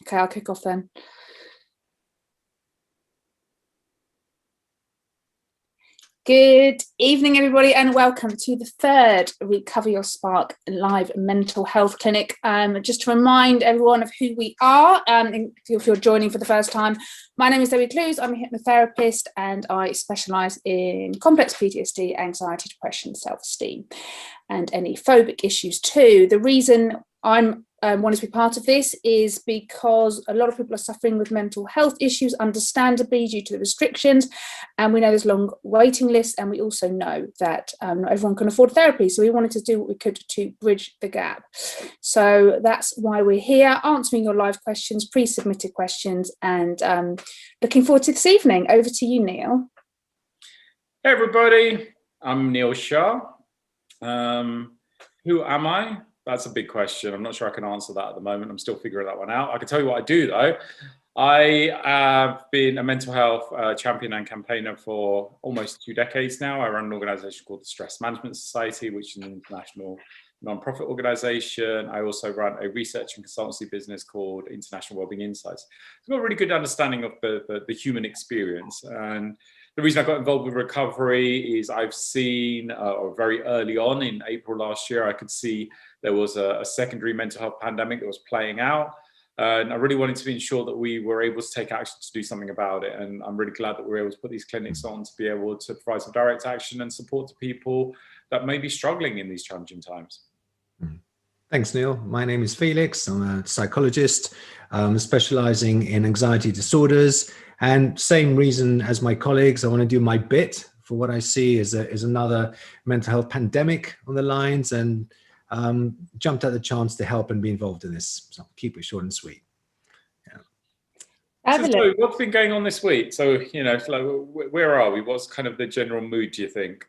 Okay, I'll kick off then. Good evening, everybody, and welcome to the third Recover Your Spark live mental health clinic. Just to remind everyone of who we are, if you're joining for the first time, my name is Zoe Clues. I'm a hypnotherapist and I specialise in complex PTSD, anxiety, depression, self-esteem, and any phobic issues too. The reason I'm wanting to be part of this is because a lot of people are suffering with mental health issues, understandably, due to the restrictions, and we know there's long waiting lists, and we also know that not everyone can afford therapy, so we wanted to do what we could to bridge the gap. So that's why we're here, answering your live questions, pre-submitted questions, and looking forward to this evening. Over to you, Neil. Hey everybody, I'm Neil Shah. Who am I? That's a big question. I'm not sure I can answer that at the moment. I'm still figuring that one out. I can tell you what I do though. I have been a mental health champion and campaigner for almost 2 decades now. I run an organization called the Stress Management Society, which is an international non-profit organization. I also run a research and consultancy business called International Wellbeing Insights. I've got a really good understanding of the human experience. And the reason I got involved with recovery is I've seen, or very early on in April last year, I could see there was a secondary mental health pandemic that was playing out. And I really wanted to ensure that we were able to take action to do something about it. And I'm really glad that we were able to put these clinics on to be able to provide some direct action and support to people that may be struggling in these challenging times. Thanks, Neil. My name is Felix. I'm a psychologist specializing in anxiety disorders. And same reason as my colleagues, I want to do my bit for what I see is another mental health pandemic on the lines, and jumped at the chance to help and be involved in this. So keep it short and sweet. Yeah. So what's been going on this week? So, you know, like, where are we? What's kind of the general mood, do you think?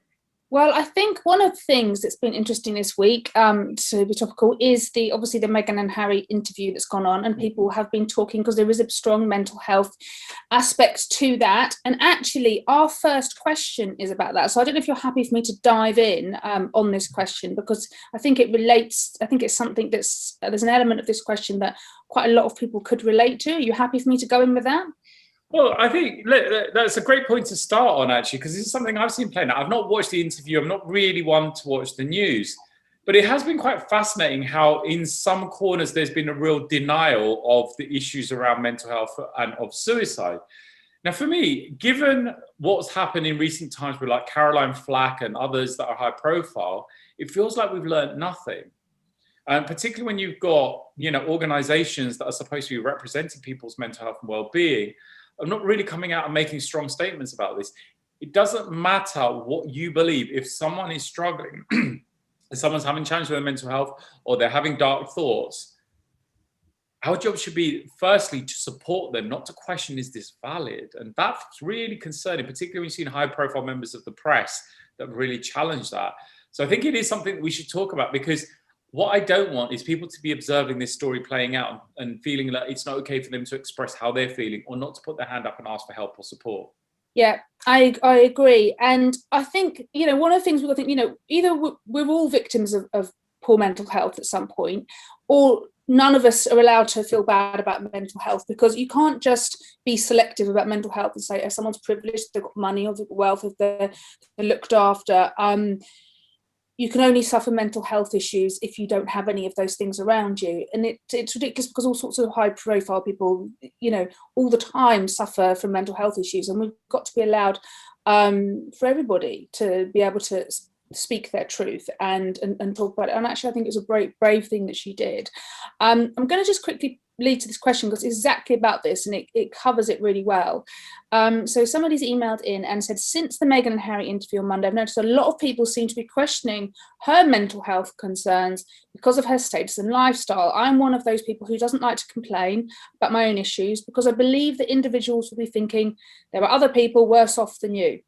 Well, I think one of the things that's been interesting this week, to be topical, is obviously the Meghan and Harry interview that's gone on, and people have been talking because there is a strong mental health aspect to that. And actually, our first question is about that. So I don't know if you're happy for me to dive in on this question, because I think it relates. I think it's something there's an element of this question that quite a lot of people could relate to. Are you happy for me to go in with that? Well, I think that's a great point to start on, actually, because this is something I've seen playing out. I've not watched the interview. I'm not really one to watch the news. But it has been quite fascinating how in some corners there's been a real denial of the issues around mental health and of suicide. Now, for me, given what's happened in recent times with like Caroline Flack and others that are high profile, it feels like we've learned nothing. And particularly when you've got, you know, organizations that are supposed to be representing people's mental health and well-being, I'm not really coming out and making strong statements about this. It doesn't matter what you believe. If someone is struggling, if someone's having challenges with their mental health, or they're having dark thoughts, our job should be, firstly, to support them, not to question, is this valid? And that's really concerning, particularly when you've seen high-profile members of the press that really challenge that. So I think it is something that we should talk about, because what I don't want is people to be observing this story playing out and feeling that it's not okay for them to express how they're feeling, or not to put their hand up and ask for help or support. Yeah, I agree. And I think, you know, one of the things we've got to think, you know, either we're all victims of poor mental health at some point, or none of us are allowed to feel bad about mental health, because you can't just be selective about mental health and say, if someone's privileged, they've got money, or they've got wealth, if they're looked after. You can only suffer mental health issues if you don't have any of those things around you. And it's ridiculous, because all sorts of high profile people, you know, all the time suffer from mental health issues. And we've got to be allowed for everybody to be able to speak their truth and talk about it. And actually, I think it was a brave thing that she did. I'm going to just quickly lead to this question, because it's exactly about this, and it covers it really well. So somebody's emailed in and said, since the Meghan and Harry interview on Monday, I've noticed a lot of people seem to be questioning her mental health concerns because of her status and lifestyle. I'm one of those people who doesn't like to complain about my own issues, because I believe that individuals will be thinking there are other people worse off than you.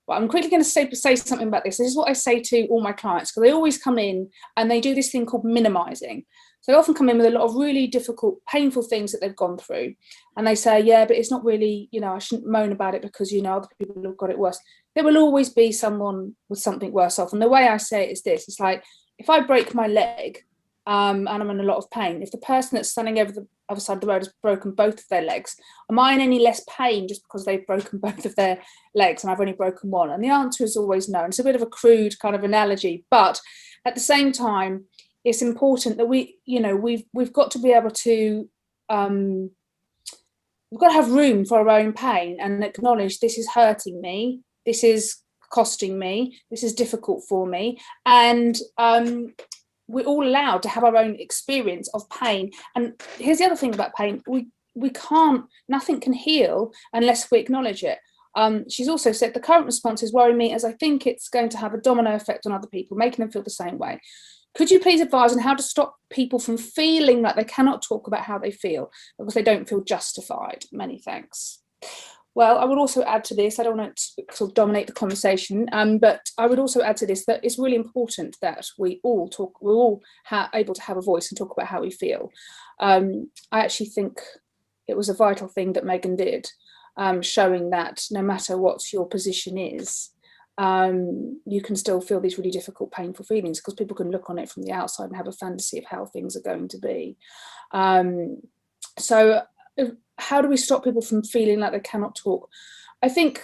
Well, I'm quickly going to say something about this. This is what I say to all my clients, because they always come in and they do this thing called minimizing. So they often come in with a lot of really difficult, painful things that they've gone through. And they say, yeah, but it's not really, you know, I shouldn't moan about it because, you know, other people have got it worse. There will always be someone with something worse off. And the way I say it is this, it's like, if I break my leg and I'm in a lot of pain, if the person that's standing over other side of the road has broken both of their legs. Am I in any less pain just because they've broken both of their legs and I've only broken one? And the answer is always no. And it's a bit of a crude kind of analogy, but at the same time, it's important that we've got to be able to we've got to have room for our own pain and acknowledge this is hurting me, this is costing me, this is difficult for me, and we're all allowed to have our own experience of pain. And here's the other thing about pain: we can't, nothing can heal unless we acknowledge it. She's also said the current responses worry me as I think it's going to have a domino effect on other people, making them feel the same way. Could you please advise on how to stop people from feeling like they cannot talk about how they feel because they don't feel justified? Many thanks. Well, I would also add to this, I don't want to sort of dominate the conversation, but I would also add to this that it's really important that we all talk, we're all able to have a voice and talk about how we feel. I actually think it was a vital thing that Megan did, showing that no matter what your position is, you can still feel these really difficult, painful feelings because people can look on it from the outside and have a fantasy of how things are going to be. So how do we stop people from feeling like they cannot talk? I think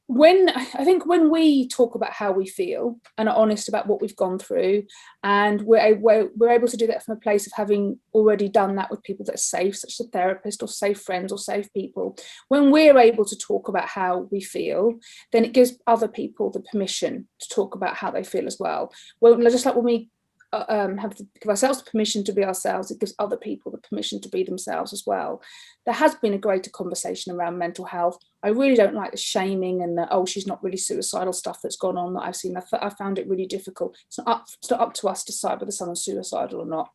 when we talk about how we feel and are honest about what we've gone through, and we're able to do that from a place of having already done that with people that are safe, such as a therapist or safe friends or safe people, when we're able to talk about how we feel, then it gives other people the permission to talk about how they feel as well. Well, just like when we have to give ourselves the permission to be ourselves, it gives other people the permission to be themselves as well. There has been a greater conversation around mental health. I really don't like the shaming and the, oh, she's not really suicidal stuff that's gone on that I've seen. I found it really difficult. It's not up to us to decide whether someone's suicidal or not.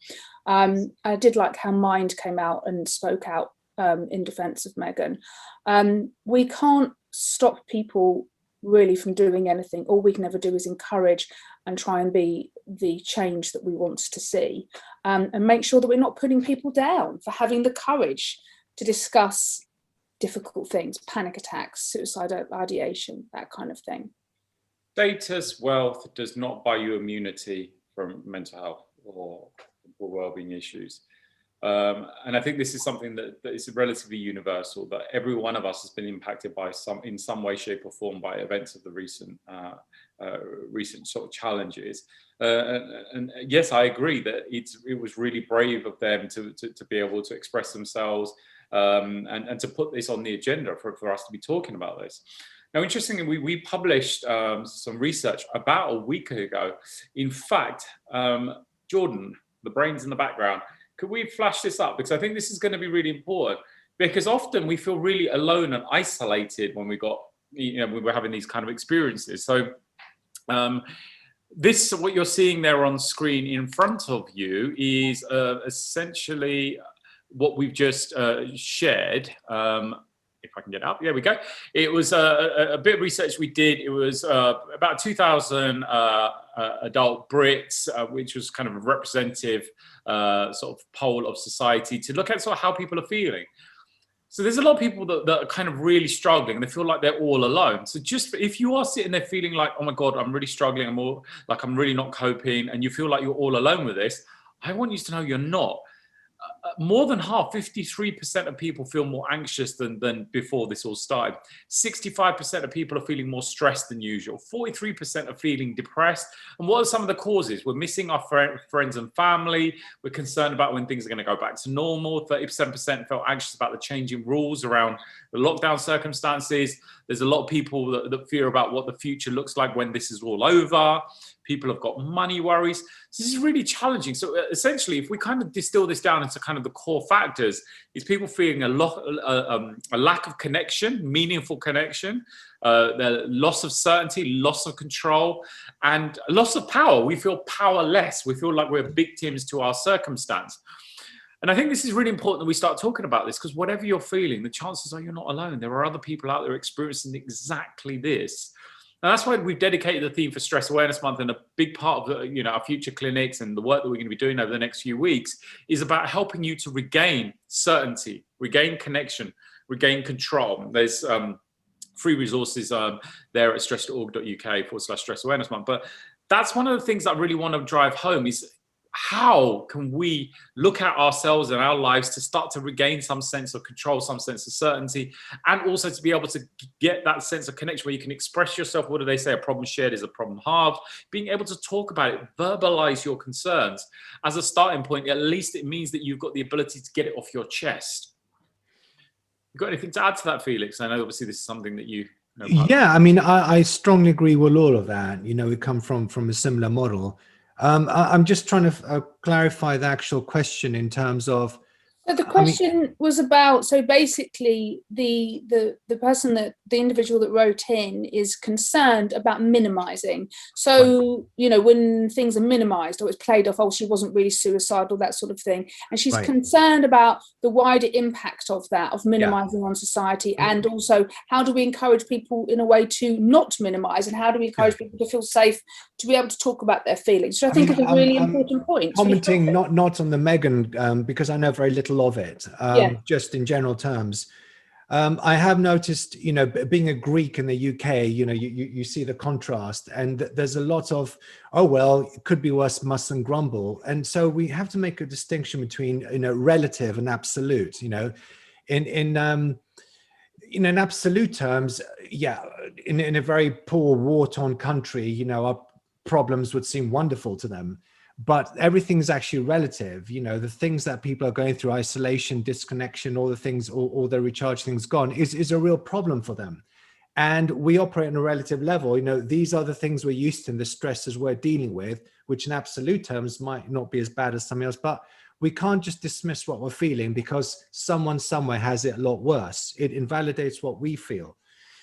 I did like how Mind came out and spoke out in defense of Megan. We can't stop people really from doing anything. All we can ever do is encourage and try and be the change that we want to see, and make sure that we're not putting people down for having the courage to discuss difficult things, panic attacks, suicidal ideation, that kind of thing. Status, wealth does not buy you immunity from mental health or well-being issues. And I think this is something that is relatively universal, that every one of us has been impacted by in some way, shape or form by events of the recent sort of challenges. And yes, I agree that it was really brave of them to be able to express themselves and to put this on the agenda for us to be talking about this. Now, interestingly, we published some research about a week ago. In fact, Jordan, the brains in the background, could we flash this up? Because I think this is going to be really important, because often we feel really alone and isolated when when we're having these kind of experiences. So what you're seeing there on screen in front of you is essentially what we've just shared. If I can get it up, there we go. It was a bit of research we did. It was about 2,000 adult Brits, which was kind of a representative sort of poll of society to look at sort of how people are feeling. So there's a lot of people that are kind of really struggling and they feel like they're all alone. So just if you are sitting there feeling like, oh my God, I'm really struggling, I'm really not coping, and you feel like you're all alone with this, I want you to know you're not. More than half, 53% of people feel more anxious than before this all started. 65% of people are feeling more stressed than usual. 43% are feeling depressed. And what are some of the causes? We're missing our friends and family. We're concerned about when things are going to go back to normal. 37% felt anxious about the changing rules around the lockdown circumstances. There's a lot of people that fear about what the future looks like when this is all over. People have got money worries. So this is really challenging. So essentially, if we kind of distill this down into kind of the core factors, is people feeling a lack of connection, meaningful connection, the loss of certainty, loss of control, and loss of power. We feel powerless. We feel like we're victims to our circumstance. And I think this is really important that we start talking about this, because whatever you're feeling, the chances are you're not alone. There are other people out there experiencing exactly this. And that's why we've dedicated the theme for Stress Awareness Month, and a big part of our future clinics and the work that we're going to be doing over the next few weeks is about helping you to regain certainty, regain connection, regain control. There's free resources there at stress.org.uk/Stress Awareness Month. But that's one of the things that I really want to drive home is how can we look at ourselves and our lives to start to regain some sense of control, some sense of certainty, and also to be able to get that sense of connection where you can express yourself. What do they say? A problem shared is a problem halved. Being able to talk about it, verbalize your concerns as a starting point, at least it means that you've got the ability to get it off your chest. You got anything to add to that, Felix? I know obviously this is something that you know. Yeah, I mean, I strongly agree with all of that. You know, we come from a similar model. I'm just trying to clarify the actual question in terms of. So the question was about, so basically the person, that the individual that wrote in is concerned about minimizing. So, you know, when things are minimized or it's played off, oh, she wasn't really suicidal, that sort of thing. And she's concerned about the wider impact of that, of minimizing on society. And also, how do we encourage people in a way to not minimize, and how do we encourage people to feel safe to be able to talk about their feelings? So I think it's a really important point. Commenting not on the Meghan, because I know very little of it, just in general terms. I have noticed, you know, being a Greek in the UK, you know, you see the contrast, and there's a lot of, oh, well, it could be worse, must and grumble. And so we have to make a distinction between, you know, relative and absolute. You know, in absolute terms, in a very poor war-torn country, you know, our problems would seem wonderful to them. But everything's actually relative. You know, the things that people are going through, isolation, disconnection, all the things, all their recharge things gone, is a real problem for them. And we operate on a relative level. You know, these are the things we're used to and the stresses we're dealing with, which in absolute terms might not be as bad as something else. But we can't just dismiss what we're feeling because someone somewhere has it a lot worse. It invalidates what we feel.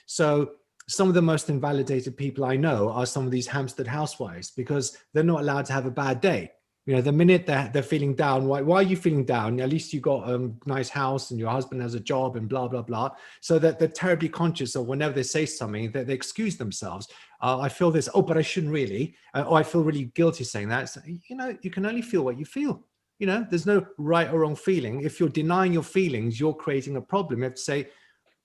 So some of the most invalidated people I know are some of these Hampstead housewives, because they're not allowed to have a bad day. You know, the minute they're feeling down, why are you feeling down? At least you got a nice house and your husband has a job and blah, blah, blah. So that they're terribly conscious of whenever they say something, that they excuse themselves. I feel this, oh, but I shouldn't really. I feel really guilty saying that. So, you know, you can only feel what you feel. You know, there's no right or wrong feeling. If you're denying your feelings, you're creating a problem. You have to say,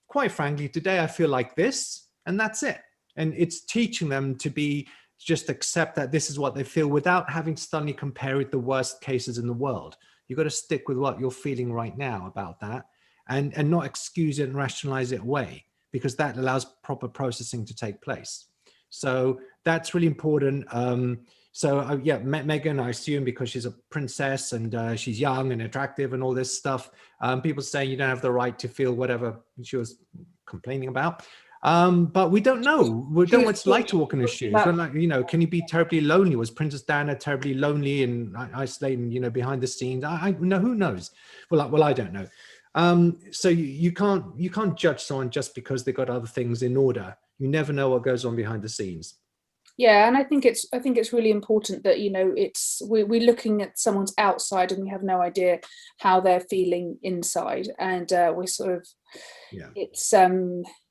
quite frankly, today I feel like this. And that's it. And it's teaching them to just accept that this is what they feel without having to suddenly compare it to the worst cases in the world. You've got to stick with what you're feeling right now about that, and not excuse it and rationalize it away, because that allows proper processing to take place. So that's really important. Meghan, I assume because she's a princess and she's young and attractive and all this stuff, people saying you don't have the right to feel whatever she was complaining about. But we don't know. We don't know what it's like to walk in her shoes. Like, you know, can you be terribly lonely? Was Princess Diana terribly lonely and isolating, you know, behind the scenes? I know, who knows? Well, I don't know. So you can't judge someone just because they got other things in order. You never know what goes on behind the scenes. Yeah, and I think it's really important that, you know, we're looking at someone's outside and we have no idea how they're feeling inside, and we're sort of, it's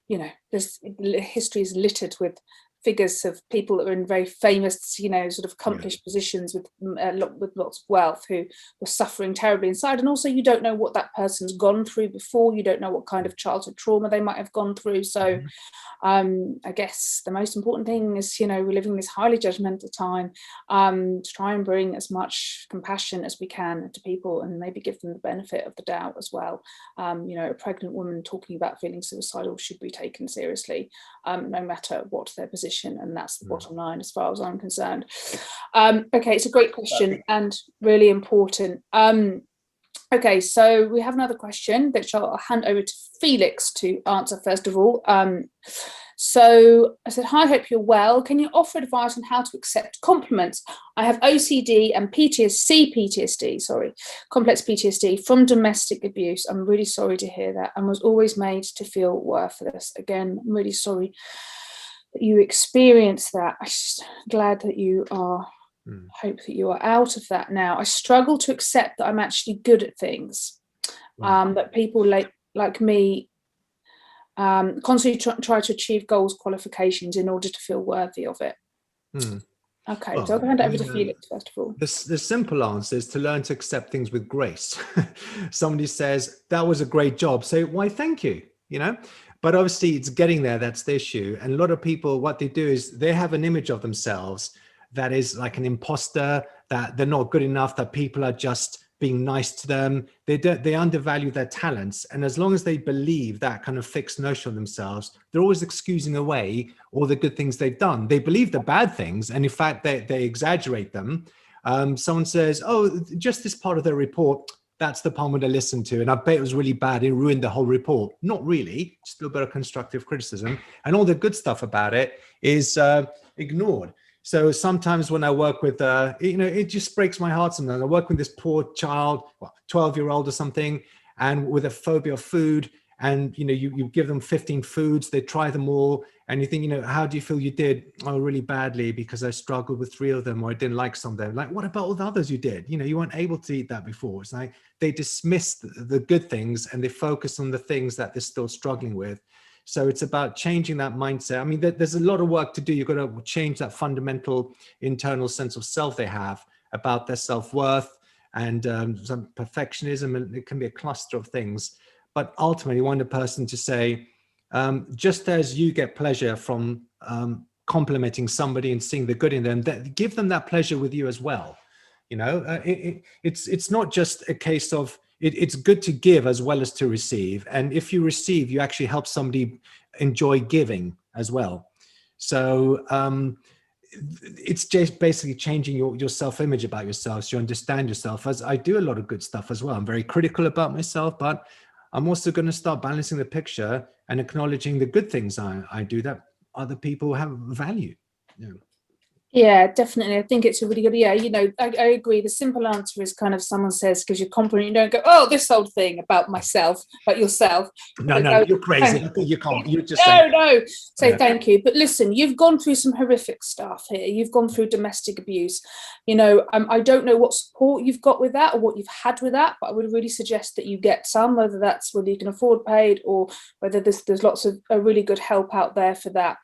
you know, history is littered with figures of people that were in very famous, you know, sort of accomplished positions with lots of wealth, who were suffering terribly inside. And also, you don't know what that person's gone through before. You don't know what kind of childhood trauma they might have gone through. So I guess the most important thing is, you know, we're living this highly judgmental time, to try and bring as much compassion as we can to people and maybe give them the benefit of the doubt as well. You know, a pregnant woman talking about feeling suicidal should be taken seriously, no matter what their position. And that's the bottom line as far as I'm concerned. Okay, it's a great question and really important. Okay, so we have another question which I'll hand over to Felix to answer first of all. So I said, hi, hope you're well. Can you offer advice on how to accept compliments? I have OCD and complex PTSD from domestic abuse. I'm really sorry to hear that, and was always made to feel worthless. Again, I'm really sorry that you experienced that. I'm just glad that you are, hope that you are out of that now. I struggle to accept that I'm actually good at things, that people like me constantly try to achieve goals, qualifications in order to feel worthy of it. Okay, so I'll hand over to Felix first of all. The simple answer is to learn to accept things with grace. Somebody says, that was a great job. Say, why, thank you, you know? But obviously it's getting there, that's the issue. And a lot of people, what they do is they have an image of themselves that is like an imposter, that they're not good enough, that people are just being nice to them. They undervalue their talents. And as long as they believe that kind of fixed notion of themselves, they're always excusing away all the good things they've done. They believe the bad things, and in fact, they exaggerate them. Someone says, oh, just this part of the report, that's the part I listened to, and I bet it was really bad. It ruined the whole report. Not really, just a little bit of constructive criticism. And all the good stuff about it is ignored. So sometimes when I work with, it just breaks my heart sometimes. I work with this poor child, 12-year-old or something, and with a phobia of food. And, you give them 15 foods, they try them all. And you think, how do you feel you did? Oh, really badly, because I struggled with 3 of them, or I didn't like some of them. Like, what about all the others you did? You weren't able to eat that before. It's like they dismiss the good things and they focus on the things that they're still struggling with. So it's about changing that mindset. I mean, there's a lot of work to do. You've got to change that fundamental internal sense of self they have about their self-worth, and some perfectionism, and it can be a cluster of things. But ultimately, you want the person to say, just as you get pleasure from complimenting somebody and seeing the good in them, give them that pleasure with you as well. It's not just a case of, it's good to give as well as to receive. And if you receive, you actually help somebody enjoy giving as well. So it's just basically changing your self-image about yourself, so you understand yourself. As I do a lot of good stuff as well. I'm very critical about myself, but I'm also going to start balancing the picture and acknowledging the good things I do that other people have value. Yeah, definitely. I think it's a really good, I agree. The simple answer is kind of, someone says, because you're confident, you don't go, oh, this old thing about myself, about yourself. No, you're crazy. You can't. You just no. Say thank you. But listen, you've gone through some horrific stuff here. You've gone through domestic abuse. I don't know what support you've got with that or what you've had with that, but I would really suggest that you get some, whether you can afford paid or whether there's lots of really good help out there for that.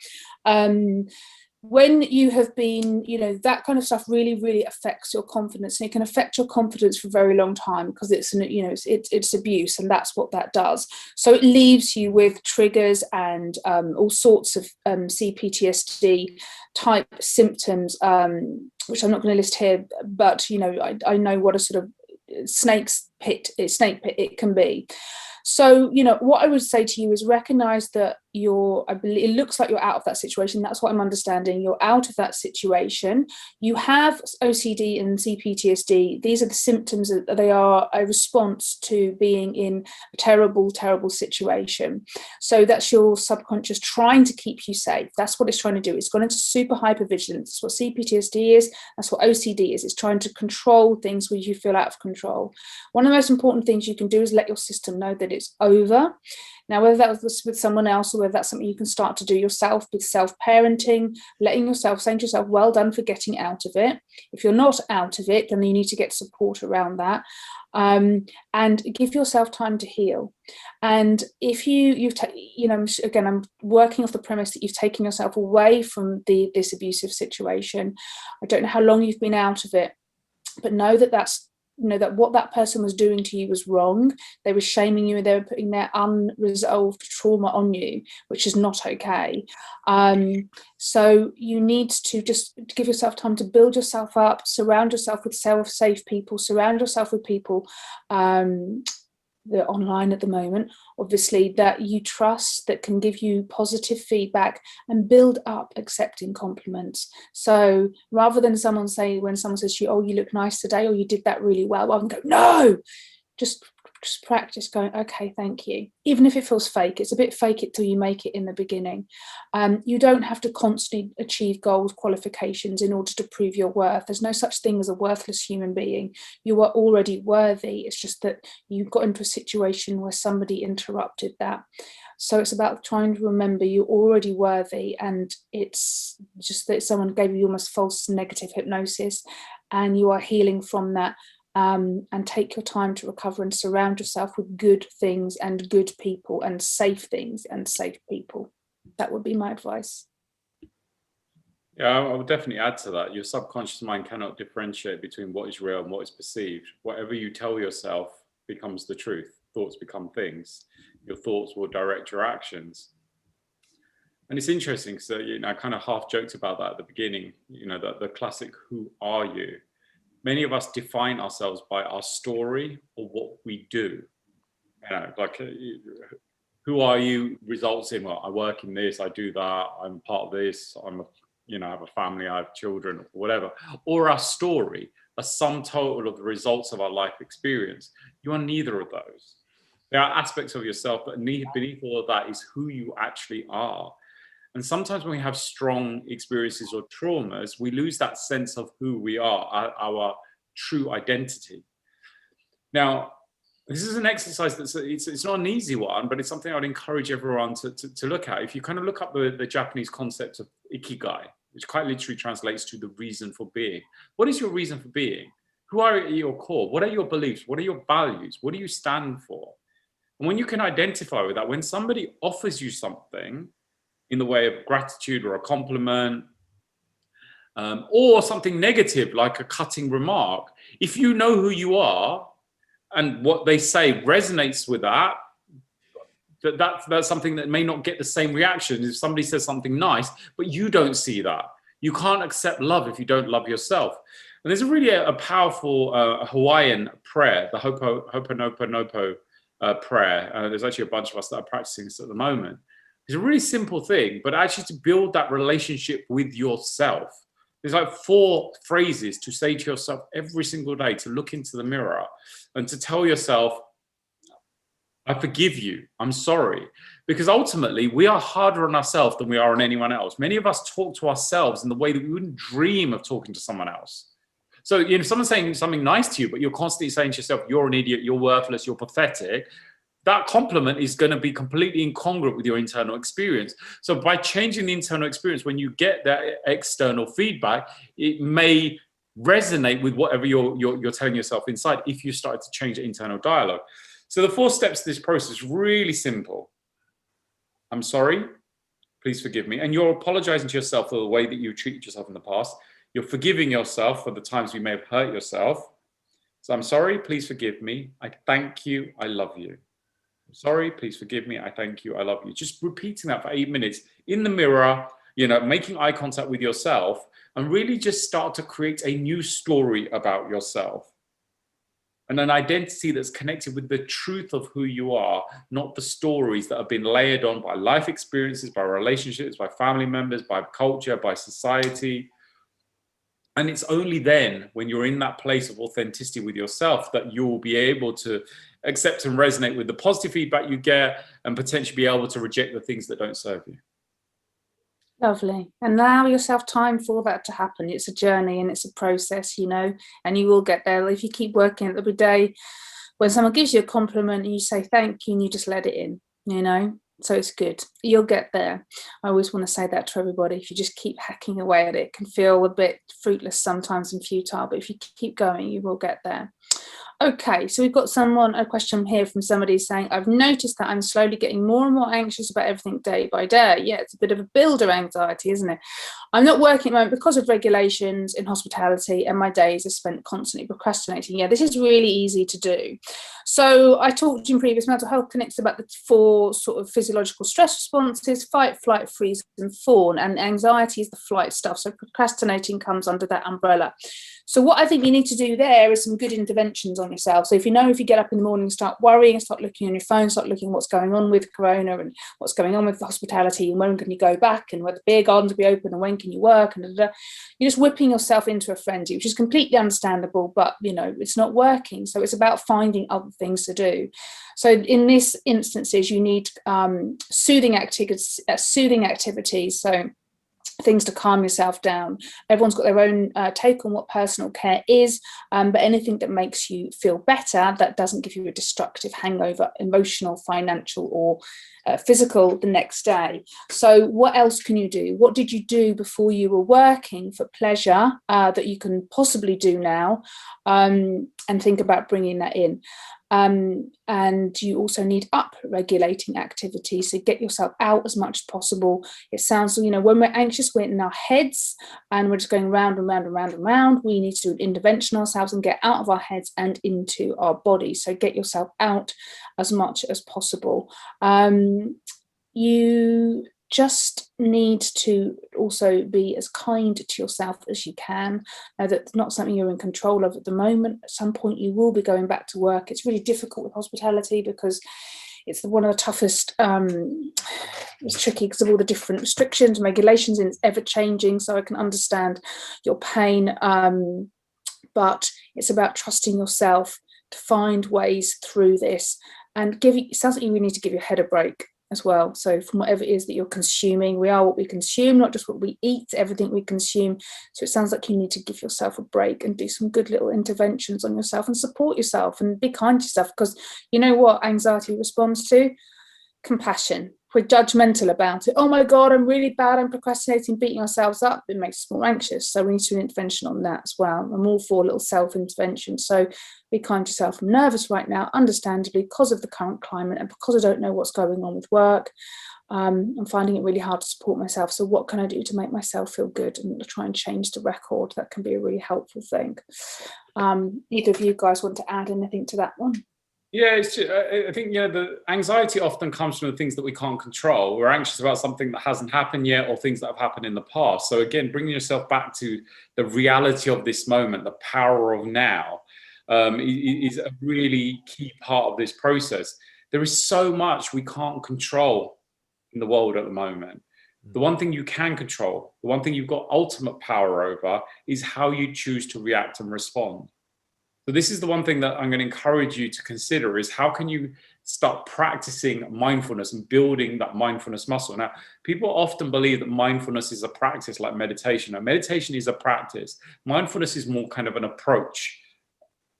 When you have been, that kind of stuff really, really affects your confidence, and it can affect your confidence for a very long time, because it's abuse, and that's what that does. So it leaves you with triggers and all sorts of CPTSD type symptoms, which I'm not going to list here, but I know what a sort of snake pit it can be. So, what I would say to you is recognize that it looks like you're out of that situation. That's what I'm understanding. You're out of that situation. You have OCD and CPTSD. These are the symptoms. They are a response to being in a terrible, terrible situation. So that's your subconscious trying to keep you safe. That's what it's trying to do. It's gone into super hypervigilance. That's what CPTSD is. That's what OCD is. It's trying to control things where you feel out of control. One of the most important things you can do is let your system know that it's over. Now, whether that was with someone else or whether that's something you can start to do yourself with self-parenting, saying to yourself, well done for getting out of it. If you're not out of it, then you need to get support around that. And give yourself time to heal. And if again, I'm working off the premise that you've taken yourself away from this abusive situation. I don't know how long you've been out of it, but know that that what that person was doing to you was wrong. They were shaming you, and they were putting their unresolved trauma on you, which is not okay. So you need to just give yourself time to build yourself up, surround yourself with safe people, surround yourself with people that are online at the moment, obviously, that you trust, that can give you positive feedback, and build up accepting compliments. So rather than when someone says to you, oh, you look nice today, or you did that really well, rather than go, no, just practice going, okay, thank you. Even if it feels fake, it's a bit fake it till you make it in the beginning. You don't have to constantly achieve goals, qualifications in order to prove your worth. There's no such thing as a worthless human being. You are already worthy. It's just that you got into a situation where somebody interrupted that. So it's about trying to remember you're already worthy, and it's just that someone gave you almost false negative hypnosis, and you are healing from that. And take your time to recover and surround yourself with good things and good people and safe things and safe people. That would be my advice. Yeah, I would definitely add to that. Your subconscious mind cannot differentiate between what is real and what is perceived. Whatever you tell yourself becomes the truth. Thoughts become things. Your thoughts will direct your actions. And it's interesting because, I kind of half joked about that at the beginning, the classic, who are you? Many of us define ourselves by our story or what we do. Who are you results in, well, I work in this, I do that, I'm part of this, I have a family, I have children, or whatever. Or our story, a sum total of the results of our life experience. You are neither of those. There are aspects of yourself, but beneath all of that is who you actually are. And sometimes when we have strong experiences or traumas, we lose that sense of who we are, our true identity. Now, this is an exercise it's not an easy one, but it's something I'd encourage everyone to look at. If you kind of look up the Japanese concept of ikigai, which quite literally translates to the reason for being. What is your reason for being? Who are you at your core? What are your beliefs? What are your values? What do you stand for? And when you can identify with that, when somebody offers you something in the way of gratitude or a compliment, or something negative like a cutting remark, if you know who you are and what they say resonates with that's something that may not get the same reaction if somebody says something nice, but you don't see that. You can't accept love if you don't love yourself. And there's really a powerful Hawaiian prayer, the Ho'oponopono prayer. There's actually a bunch of us that are practicing this at the moment. It's a really simple thing, but actually to build that relationship with yourself. There's like 4 phrases to say to yourself every single day, to look into the mirror and to tell yourself, I forgive you, I'm sorry. Because ultimately, we are harder on ourselves than we are on anyone else. Many of us talk to ourselves in the way that we wouldn't dream of talking to someone else. So, if someone's saying something nice to you, but you're constantly saying to yourself, you're an idiot, you're worthless, you're pathetic, that compliment is going to be completely incongruent with your internal experience. So by changing the internal experience, when you get that external feedback, it may resonate with whatever you're telling yourself inside if you start to change the internal dialogue. So the 4 steps to this process is really simple. I'm sorry, please forgive me. And you're apologizing to yourself for the way that you treated yourself in the past. You're forgiving yourself for the times you may have hurt yourself. So I'm sorry, please forgive me. I thank you, I love you. I'm sorry, please forgive me, I thank you, I love you. Just repeating that for 8 minutes in the mirror, making eye contact with yourself, and really just start to create a new story about yourself. And an identity that's connected with the truth of who you are, not the stories that have been layered on by life experiences, by relationships, by family members, by culture, by society. And it's only then, when you're in that place of authenticity with yourself, that you'll be able to accept and resonate with the positive feedback you get, and potentially be able to reject the things that don't serve you. Lovely. And allow yourself time for that to happen. It's a journey and it's a process, and you will get there. If you keep working every day, when someone gives you a compliment and you say thank you and you just let it in, so it's good. You'll get there. I always want to say that to everybody. If you just keep hacking away at it, it can feel a bit fruitless sometimes and futile, but if you keep going, you will get there. Okay, so we've got a question here from somebody saying, I've noticed that I'm slowly getting more and more anxious about everything day by day. Yeah, it's a bit of a builder anxiety, isn't it? I'm not working at the moment because of regulations in hospitality, and my days are spent constantly procrastinating. Yeah, this is really easy to do. So I talked in previous Mental Health Connects about the 4 sort of physiological stress responses: fight, flight, freeze, and fawn. And anxiety is the flight stuff. So procrastinating comes under that umbrella. So what I think you need to do there is some good interventions on yourself. So if you get up in the morning, start worrying, start looking on your phone, start looking what's going on with Corona and what's going on with the hospitality, and when can you go back, and whether beer gardens will be open, and when can you work, and you're just whipping yourself into a frenzy, which is completely understandable, but it's not working. So it's about finding other things to do. So in this instances, you need soothing activities. So things to calm yourself down. Everyone's got their own take on what personal care is, but anything that makes you feel better, that doesn't give you a destructive hangover, emotional, financial, or physical the next day. So what else can you do? What did you do before you were working for pleasure that you can possibly do now, and think about bringing that in. And you also need up-regulating activities, so get yourself out as much as possible. It sounds, when we're anxious, we're in our heads and we're just going round and round and round and round. We need to do an intervention ourselves and get out of our heads and into our body. So get yourself out as much as possible. You just need to also be as kind to yourself as you can. Know that it's not something you're in control of at the moment. At some point you will be going back to work. It's really difficult with hospitality because it's one of the toughest. It's tricky because of all the different restrictions and regulations, and it's ever changing. So I can understand your pain, but it's about trusting yourself to find ways through this, and it sounds like you really need to give your head a break as well. So from whatever it is that you're consuming, we are what we consume, not just what we eat, everything we consume. So it sounds like you need to give yourself a break and do some good little interventions on yourself and support yourself and be kind to yourself, because you know what anxiety responds to? Compassion. We're judgmental about it. Oh my God, I'm really bad. I'm procrastinating, beating ourselves up. It makes us more anxious. So we need to do an intervention on that as well. I'm all for a little self-intervention. So be kind to yourself. I'm nervous right now, understandably, because of the current climate and because I don't know what's going on with work. I'm finding it really hard to support myself. So what can I do to make myself feel good and try and change the record? That can be a really helpful thing. Either of you guys want to add anything to that one? Yeah, it's just, I think, the anxiety often comes from the things that we can't control. We're anxious about something that hasn't happened yet or things that have happened in the past. So again, bringing yourself back to the reality of this moment, the power of now, is a really key part of this process. There is so much we can't control in the world at the moment. The one thing you can control, the one thing you've got ultimate power over, is how you choose to react and respond. So this is the one thing that I'm going to encourage you to consider, is how can you start practicing mindfulness and building that mindfulness muscle. Now, people often believe that mindfulness is a practice like meditation. Now, meditation is a practice. Mindfulness is more kind of an approach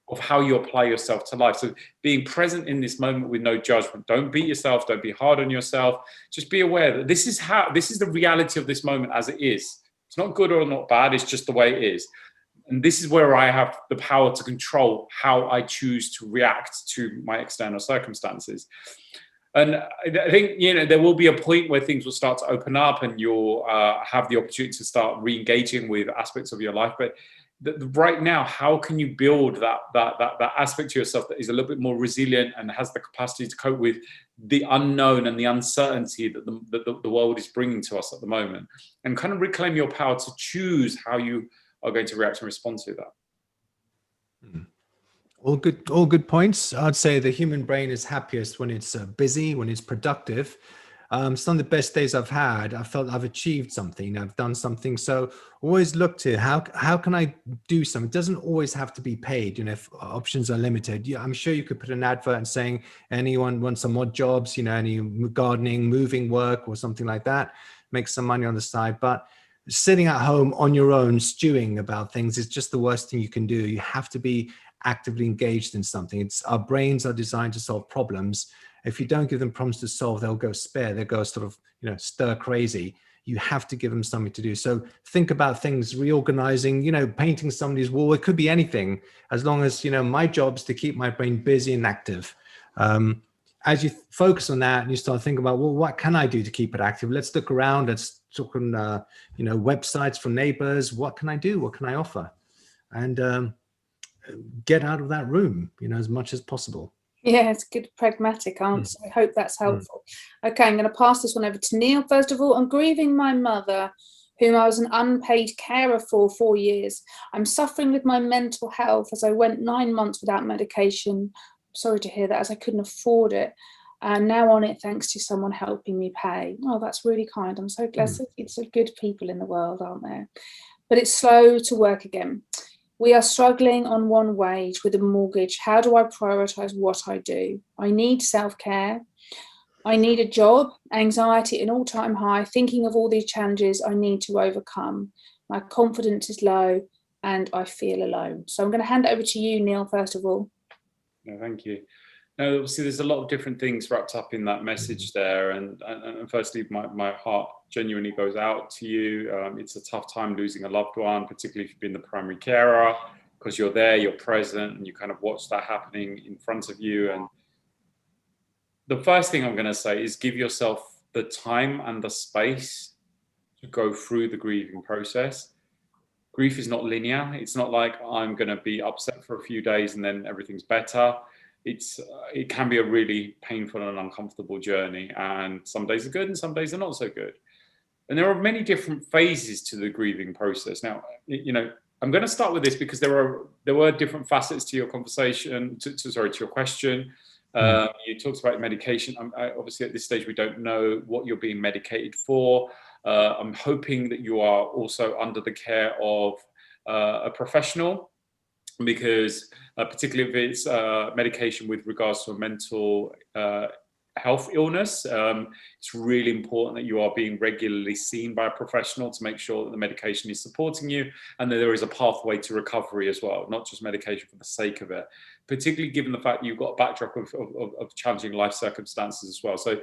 of how you apply yourself to life. So being present in this moment with no judgment. Don't beat yourself. Don't be hard on yourself. Just be aware that this is the reality of this moment as it is. It's not good or not bad. It's just the way it is. And this is where I have the power to control how I choose to react to my external circumstances. And I think, there will be a point where things will start to open up and you'll have the opportunity to start re-engaging with aspects of your life. But right now, how can you build that aspect to yourself that is a little bit more resilient and has the capacity to cope with the unknown and the uncertainty that the world is bringing to us at the moment, and kind of reclaim your power to choose how you are going to react and respond to that. All good points. I'd say the human brain is happiest when it's busy, when it's productive. Some of the best days I've had, I felt I've achieved something, I've done something. So always look to how can I do something? It doesn't always have to be paid, if options are limited. I'm sure you could put an advert saying anyone wants some odd jobs, any gardening, moving work or something like that, make some money on the side. But sitting at home on your own, stewing about things is just the worst thing you can do. You have to be actively engaged in something. Our brains are designed to solve problems. If you don't give them problems to solve, they'll go spare. They'll go sort of, stir crazy. You have to give them something to do. So think about things, reorganizing, painting somebody's wall. It could be anything, as long as, my job is to keep my brain busy and active. As you focus on that and you start thinking about, well, what can I do to keep it active? Let's look around. Let's talk on, websites from neighbors. What can I do? What can I offer? And get out of that room, as much as possible. Yeah, it's a good pragmatic answer. I hope that's helpful. Okay, I'm going to pass this one over to Neil. First of all, I'm grieving my mother, whom I was an unpaid carer for 4 years. I'm suffering with my mental health as I went 9 months without medication. Sorry to hear that, as I couldn't afford it. And now on it thanks to someone helping me pay. Oh, that's really kind. I'm so glad. It's so good people in the world, aren't there? But it's slow to work again. We are struggling on one wage with a mortgage. How do I prioritize what I do? I need self-care. I need a job, anxiety at an all-time high, thinking of all these challenges I need to overcome. My confidence is low and I feel alone. So I'm going to hand it over to you, Neil, first of all. No, thank you. No, obviously there's a lot of different things wrapped up in that message there. And firstly, my heart genuinely goes out to you. It's a tough time losing a loved one, particularly if you've been the primary carer, because you're there, you're present, and you kind of watch that happening in front of you. And the first thing I'm going to say is give yourself the time and the space to go through the grieving process. Grief is not linear. It's not like I'm going to be upset for a few days and then everything's better. it can be a really painful and uncomfortable journey, and some days are good and some days are not so good. And there are many different phases to the grieving process. Now, I'm going to start with this because there were different facets to your conversation, to your question. You talked about medication. Obviously, at this stage, we don't know what you're being medicated for. I'm hoping that you are also under the care of a professional, because particularly if it's medication with regards to a mental health illness, it's really important that you are being regularly seen by a professional to make sure that the medication is supporting you and that there is a pathway to recovery as well, not just medication for the sake of it, particularly given the fact you've got a backdrop of challenging life circumstances as well. So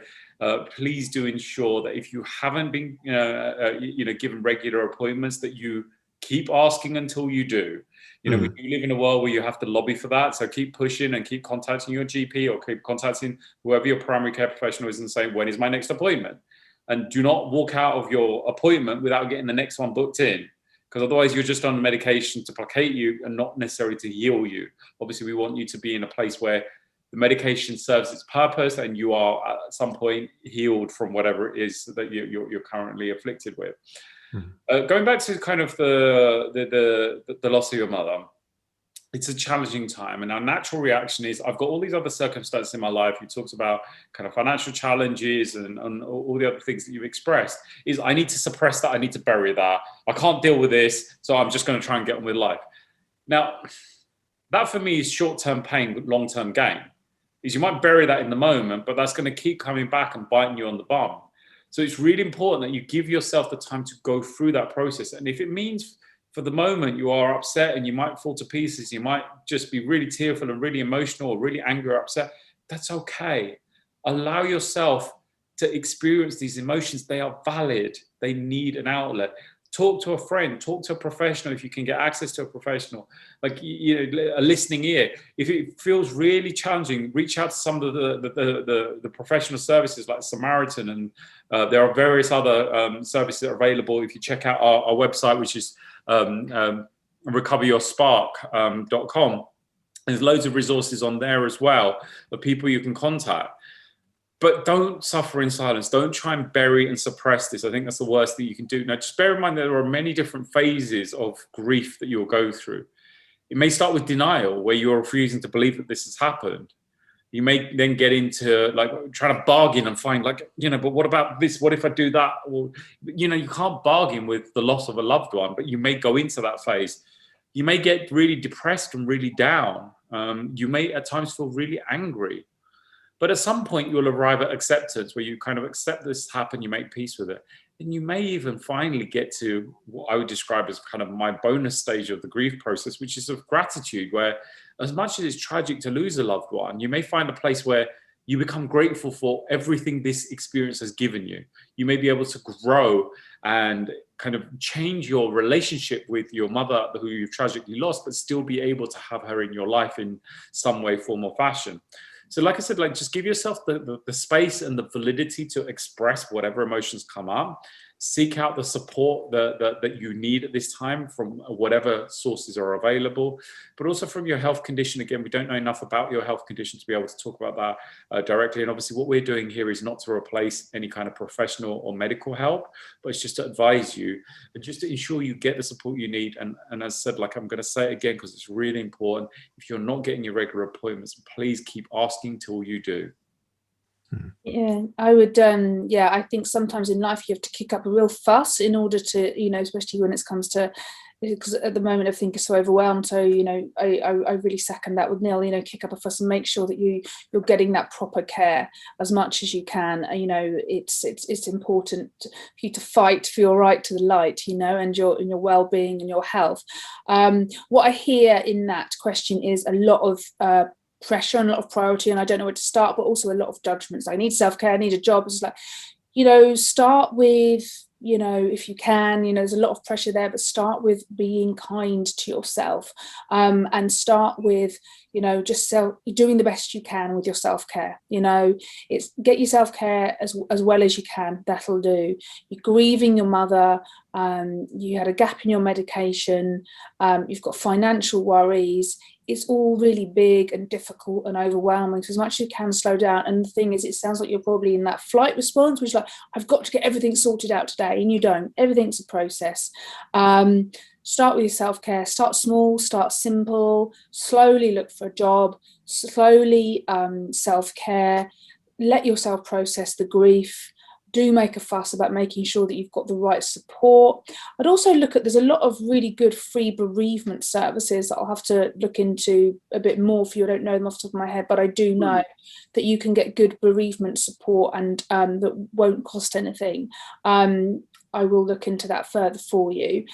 please do ensure that if you haven't been given regular appointments, that you keep asking until you do. We do live in a world where you have to lobby for that. So keep pushing and keep contacting your GP or keep contacting whoever your primary care professional is and saying, when is my next appointment? And do not walk out of your appointment without getting the next one booked in, because otherwise you're just on medication to placate you and not necessarily to heal you. Obviously, we want you to be in a place where the medication serves its purpose and you are at some point healed from whatever it is that you're currently afflicted with. Going back to kind of the loss of your mother, it's a challenging time, and our natural reaction is, I've got all these other circumstances in my life. You talked about kind of financial challenges and all the other things that you've expressed, is I need to suppress that, I need to bury that, I can't deal with this, so I'm just going to try and get on with life. Now, that for me is short-term pain with long-term gain. Is you might bury that in the moment, but that's going to keep coming back and biting you on the bum. So it's really important that you give yourself the time to go through that process. And if it means for the moment you are upset and you might fall to pieces, you might just be really tearful and really emotional or really angry or upset, that's okay. Allow yourself to experience these emotions. They are valid. They need an outlet. Talk to a friend, talk to a professional if you can get access to a professional, like a listening ear. If it feels really challenging, reach out to some of the professional services like Samaritan, and there are various other services that are available. If you check out our website, which is recoveryourspark.com, there's loads of resources on there as well of people you can contact. But don't suffer in silence. Don't try and bury and suppress this. I think that's the worst that you can do. Now, just bear in mind that there are many different phases of grief that you'll go through. It may start with denial, where you're refusing to believe that this has happened. You may then get into like trying to bargain and find but what about this? What if I do that? Or, you can't bargain with the loss of a loved one, but you may go into that phase. You may get really depressed and really down. You may at times feel really angry. But at some point, you'll arrive at acceptance, where you kind of accept this happen, you make peace with it. And you may even finally get to what I would describe as kind of my bonus stage of the grief process, which is of gratitude, where as much as it's tragic to lose a loved one, you may find a place where you become grateful for everything this experience has given you. You may be able to grow and kind of change your relationship with your mother, who you've tragically lost, but still be able to have her in your life in some way, form, or fashion. So like I said, just give yourself the space and the validity to express whatever emotions come up. Seek out the support that you need at this time from whatever sources are available, but also from your health condition. Again, we don't know enough about your health condition to be able to talk about that directly. And obviously what we're doing here is not to replace any kind of professional or medical help, but it's just to advise you and just to ensure you get the support you need. And as I said, I'm going to say it again, because it's really important. If you're not getting your regular appointments, please keep asking till you do. Yeah, I would. I think sometimes in life you have to kick up a real fuss in order to, especially when it comes to, because at the moment I think it's so overwhelmed. So, I really second that with Neil. Kick up a fuss and make sure that you're getting that proper care as much as you can. It's important for you to fight for your right to the light, and your well-being and your health. What I hear in that question is a lot of pressure and a lot of priority, and I don't know where to start, but also a lot of judgments. I need self-care, I need a job. It's like, start with, if you can, there's a lot of pressure there, but start with being kind to yourself, and start with, just doing the best you can with your self-care. It's get your self-care as well as you can. That'll do. You're grieving your mother. you had a gap in your medication, you've got financial worries. It's all really big and difficult and overwhelming. So as much as you can, slow down. And the thing is, it sounds like you're probably in that flight response, which is like, I've got to get everything sorted out today, and you don't. Everything's a process. Start with your self-care. Start small, start simple, slowly look for a job, slowly self-care, let yourself process the grief. Do make a fuss about making sure that you've got the right support. I'd also look at, there's a lot of really good free bereavement services that I'll have to look into a bit more for you. I don't know them off the top of my head, but I do know that you can get good bereavement support, and that won't cost anything. I will look into that further for you.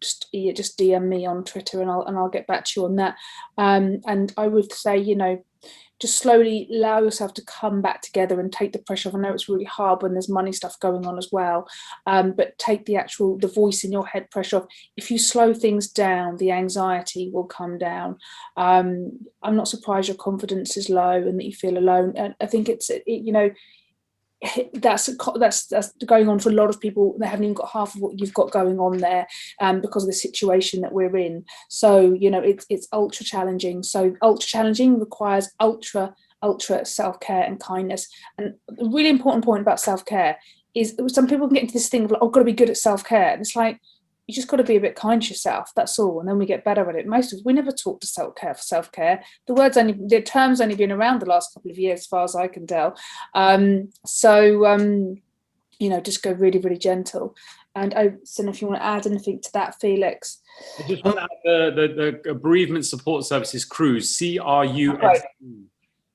Just DM me on Twitter, and I'll get back to you on that. And I would say, you know, just slowly allow yourself to come back together and take the pressure off. I know it's really hard when there's money stuff going on as well, but take the voice in your head pressure off. If you slow things down, the anxiety will come down. I'm not surprised your confidence is low and that you feel alone. And I think you know, that's going on for a lot of people. They haven't even got half of what you've got going on there, because of the situation that we're in. So, you know, it's ultra challenging. So ultra challenging requires ultra self-care and kindness. And the really important point about self-care is some people can get into this thing of like, oh, I've got to be good at self-care. And it's like, you just got to be a bit kind to yourself, that's all, and then we get better at it. Most of us, we never talk to self-care for self-care. The term's only been around the last couple of years, as far as I can tell. You know, just go really, really gentle. And I don't know if you want to add anything to that, Felix. I just want to add the bereavement support services, CRUSE, CRUSE. Right.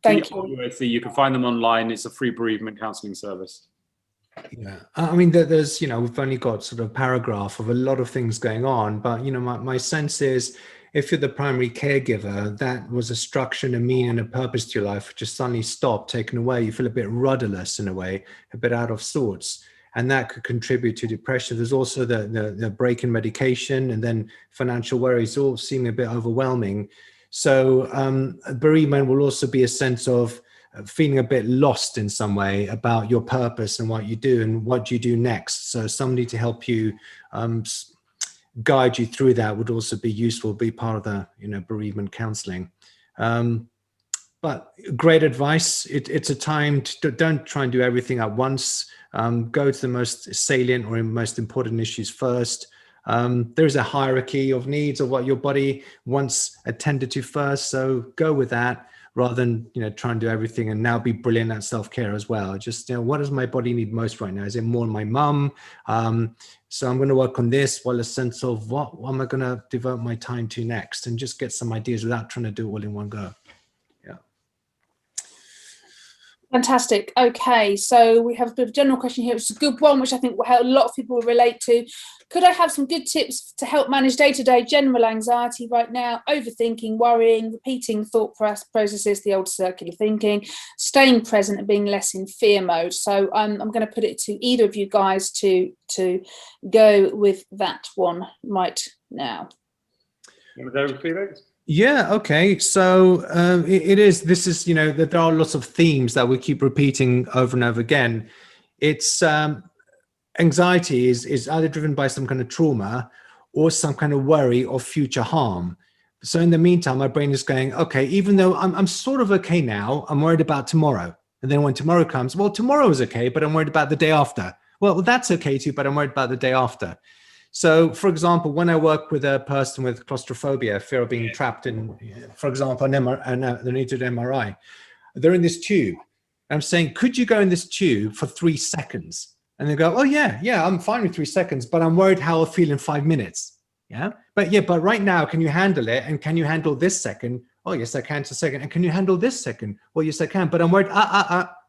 Thank you. You can find them online. It's a free bereavement counselling service. Yeah, I mean, there's, you know, we've only got sort of a paragraph of a lot of things going on, but, you know, my sense is, if you're the primary caregiver, that was a structure and a meaning and a purpose to your life, just suddenly stopped, taken away. You feel a bit rudderless in a way, a bit out of sorts, and that could contribute to depression. There's also the break in medication, and then financial worries, all seem a bit overwhelming. So bereavement will also be a sense of feeling a bit lost in some way about your purpose and what you do and what you do next. So somebody to help you guide you through that would also be useful, be part of the, you know, bereavement counseling. But great advice. It's a time to don't try and do everything at once. Go to the most salient or most important issues first. There's a hierarchy of needs of what your body wants attended to first. So go with that, rather than, you know, try and do everything and now be brilliant at self-care as well. Just, you know, what does my body need most right now? Is it more my mum? So I'm going to work on this, while a sense of what am I going to devote my time to next, and just get some ideas without trying to do it all in one go. Yeah. Fantastic. Okay, so we have a bit of a general question here. It's a good one, which I think a lot of people will relate to. Could I have some good tips to help manage day-to-day general anxiety right now? Overthinking, worrying, repeating thought processes, the old circular thinking, staying present and being less in fear mode. So I'm going to put it to either of you guys to go with that one right now. You want to go, Felix? Yeah, okay. So this is, you know, that there are lots of themes that we keep repeating over and over again. It's anxiety is either driven by some kind of trauma or some kind of worry of future harm. So in the meantime, my brain is going, okay, even though I'm sort of okay now, I'm worried about tomorrow. And then when tomorrow comes, well, tomorrow is okay, but I'm worried about the day after. Well, that's okay too, but I'm worried about the day after. So, for example, when I work with a person with claustrophobia, fear of being trapped in, for example, they need to do an MRI, they're in this tube. I'm saying, could you go in this tube for 3 seconds? And they go, oh, yeah, I'm fine with 3 seconds, but I'm worried how I'll feel in 5 minutes. Yeah, but right now, can you handle it? And can you handle this second? Oh, yes, I can. It's a second. And can you handle this second? Well, yes, I can. But I'm worried,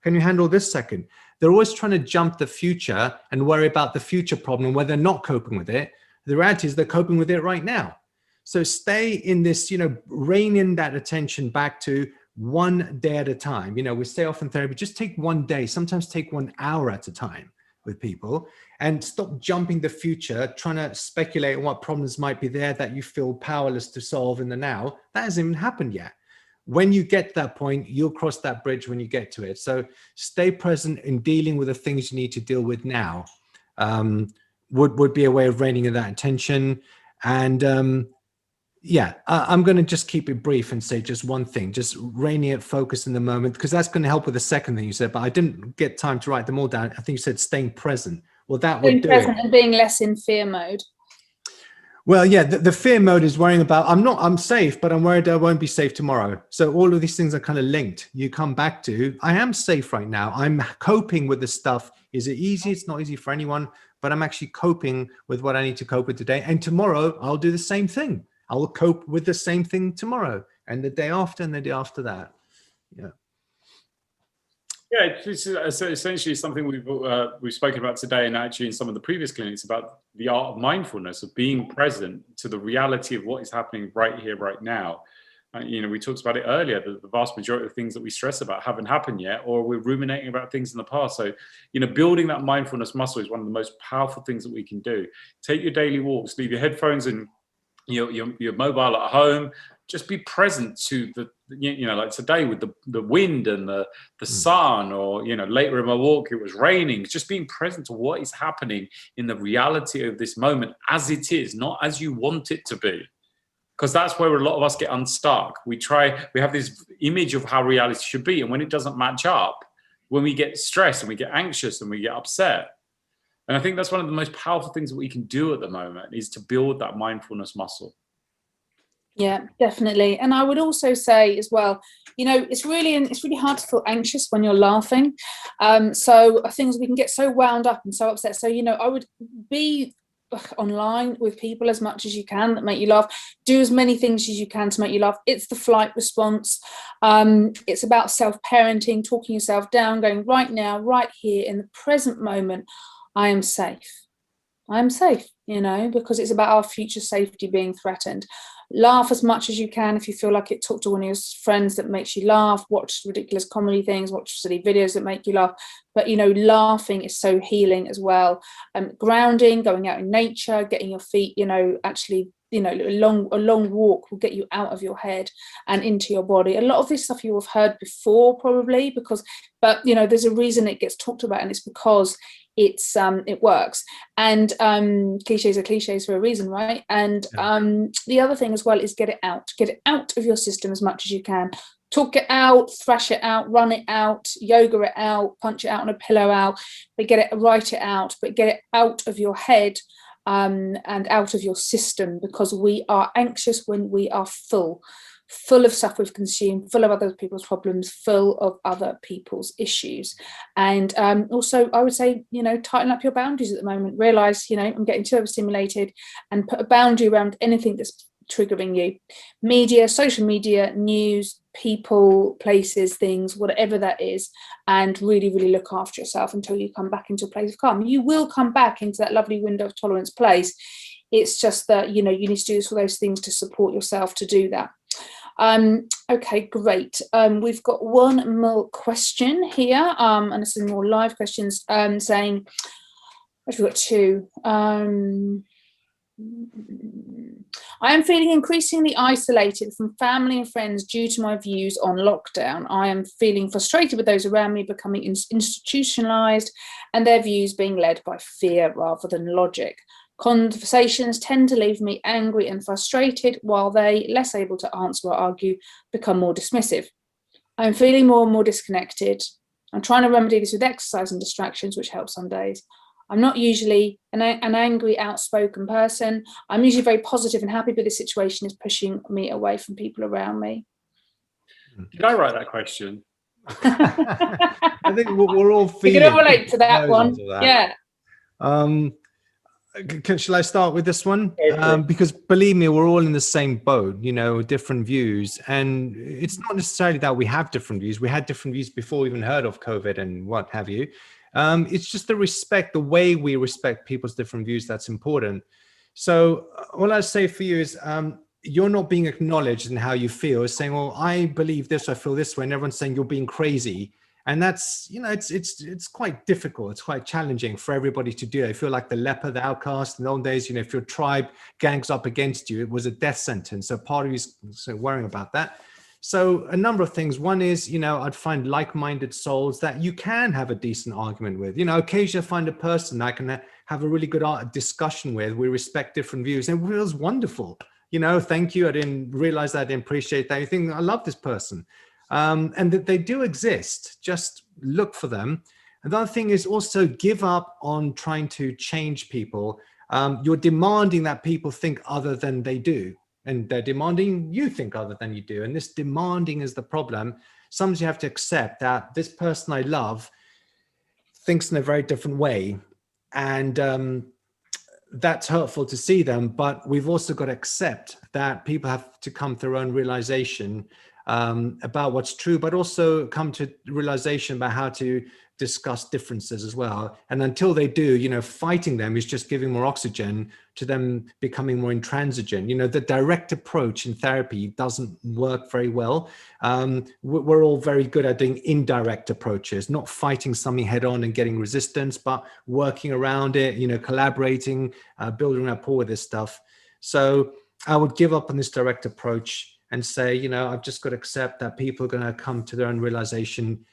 can you handle this second? They're always trying to jump the future and worry about the future problem where they're not coping with it. The reality is they're coping with it right now. So stay in this, you know, rein in that attention back to one day at a time. You know, we say often therapy, just take one day, sometimes take 1 hour at a time with people, and stop jumping the future, trying to speculate on what problems might be there that you feel powerless to solve in the now. That hasn't even happened yet. When you get to that point, you'll cross that bridge when you get to it. So stay present in dealing with the things you need to deal with now. would be a way of reining in that attention. And yeah, I'm going to just keep it brief and say just one thing, just reining it, focus in the moment, because that's going to help with the second thing you said, but I didn't get time to write them all down. I think you said staying present. Well, that would do it. Being present and being less in fear mode. Well, yeah, the fear mode is worrying about, I'm safe, but I'm worried I won't be safe tomorrow. So all of these things are kind of linked. You come back to, I am safe right now. I'm coping with this stuff. Is it easy? It's not easy for anyone, but I'm actually coping with what I need to cope with today. And tomorrow I'll do the same thing. I will cope with the same thing tomorrow and the day after and the day after that. Yeah. Yeah, it's essentially something we've spoken about today, and actually in some of the previous clinics, about the art of mindfulness, of being present to the reality of what is happening right here, right now. We talked about it earlier, that the vast majority of things that we stress about haven't happened yet, or we're ruminating about things in the past. So, building that mindfulness muscle is one of the most powerful things that we can do. Take your daily walks, leave your headphones and your mobile at home. Just be present to the, like today with the wind and the sun, or, later in my walk, it was raining. Just being present to what is happening in the reality of this moment as it is, not as you want it to be. Because that's where a lot of us get unstuck. We have this image of how reality should be. And when it doesn't match up, when we get stressed and we get anxious and we get upset. And I think that's one of the most powerful things that we can do at the moment, is to build that mindfulness muscle. Yeah, definitely. And I would also say as well, it's really hard to feel anxious when you're laughing. So things we can get so wound up and so upset. So, I would be online with people as much as you can that make you laugh. Do as many things as you can to make you laugh. It's the flight response. It's about self-parenting, talking yourself down, going right now, right here in the present moment, I am safe. I'm safe, because it's about our future safety being threatened. Laugh as much as you can if you feel like it. Talk to one of your friends that makes you laugh. Watch ridiculous comedy things. Watch silly videos that make you laugh. But, laughing is so healing as well. Grounding, going out in nature, getting your feet, actually, a long walk will get you out of your head and into your body. A lot of this stuff you have heard before probably, but there's a reason it gets talked about, and it's because it works. And cliches are cliches for a reason, right? And the other thing as well is get it out of your system as much as you can. Talk it out, thrash it out, run it out, yoga it out, punch it out on a pillow out, but write it out, but get it out of your head and out of your system, because we are anxious when we are full of stuff we've consumed, full of other people's problems, full of other people's issues. And also I would say, tighten up your boundaries at the moment. Realize, I'm getting too overstimulated, and put a boundary around anything that's triggering you. Media, social media, news, people, places, things, whatever that is, and really, really look after yourself until you come back into a place of calm. You will come back into that lovely window of tolerance place. It's just that, you need to do all those things to support yourself to do that. Okay, great. We've got one more question here, and some more live questions, saying, we've got two. I am feeling increasingly isolated from family and friends due to my views on lockdown. I am feeling frustrated with those around me becoming institutionalized and their views being led by fear rather than logic. Conversations tend to leave me angry and frustrated, while they, less able to answer or argue, become more dismissive. I'm feeling more and more disconnected. I'm trying to remedy this with exercise and distractions, which helps some days. I'm not usually an angry, outspoken person. I'm usually very positive and happy, but this situation is pushing me away from people around me. Did I write that question? I think we're all feeling. You can all relate to that one. Yeah. Shall I start with this one? Because believe me, we're all in the same boat, different views. And it's not necessarily that we have different views. We had different views before we even heard of COVID and what have you. It's just the way we respect people's different views that's important. So what I say for you is you're not being acknowledged in how you feel. It's saying, well, I believe this, I feel this way. And everyone's saying you're being crazy. And that's, it's quite difficult. It's quite challenging for everybody to do. I feel like the leper, the outcast in the old days, if your tribe gangs up against you, it was a death sentence. So part of you is worrying about that. So a number of things. One is, I'd find like-minded souls that you can have a decent argument with. Occasionally I find a person I can have a really good discussion with. We respect different views, and it feels wonderful. You know, thank you. I didn't realize that. I didn't appreciate that. You think, I love this person. And that they do exist. Just look for them. Another thing is also give up on trying to change people. You're demanding that people think other than they do. And they're demanding you think other than you do. And this demanding is the problem. Sometimes you have to accept that this person I love thinks in a very different way. And that's hurtful to see them. But we've also got to accept that people have to come to their own realization about what's true, but also come to realization about how to discuss differences as well. And until they do, you know, fighting them is just giving more oxygen to them becoming more intransigent. You know, the direct approach in therapy doesn't work very well. We're all very good at doing indirect approaches, not fighting something head on and getting resistance, but working around it, you know, collaborating, building rapport with this stuff. So I would give up on this direct approach and say, you know, I've just got to accept that people are going to come to their own realization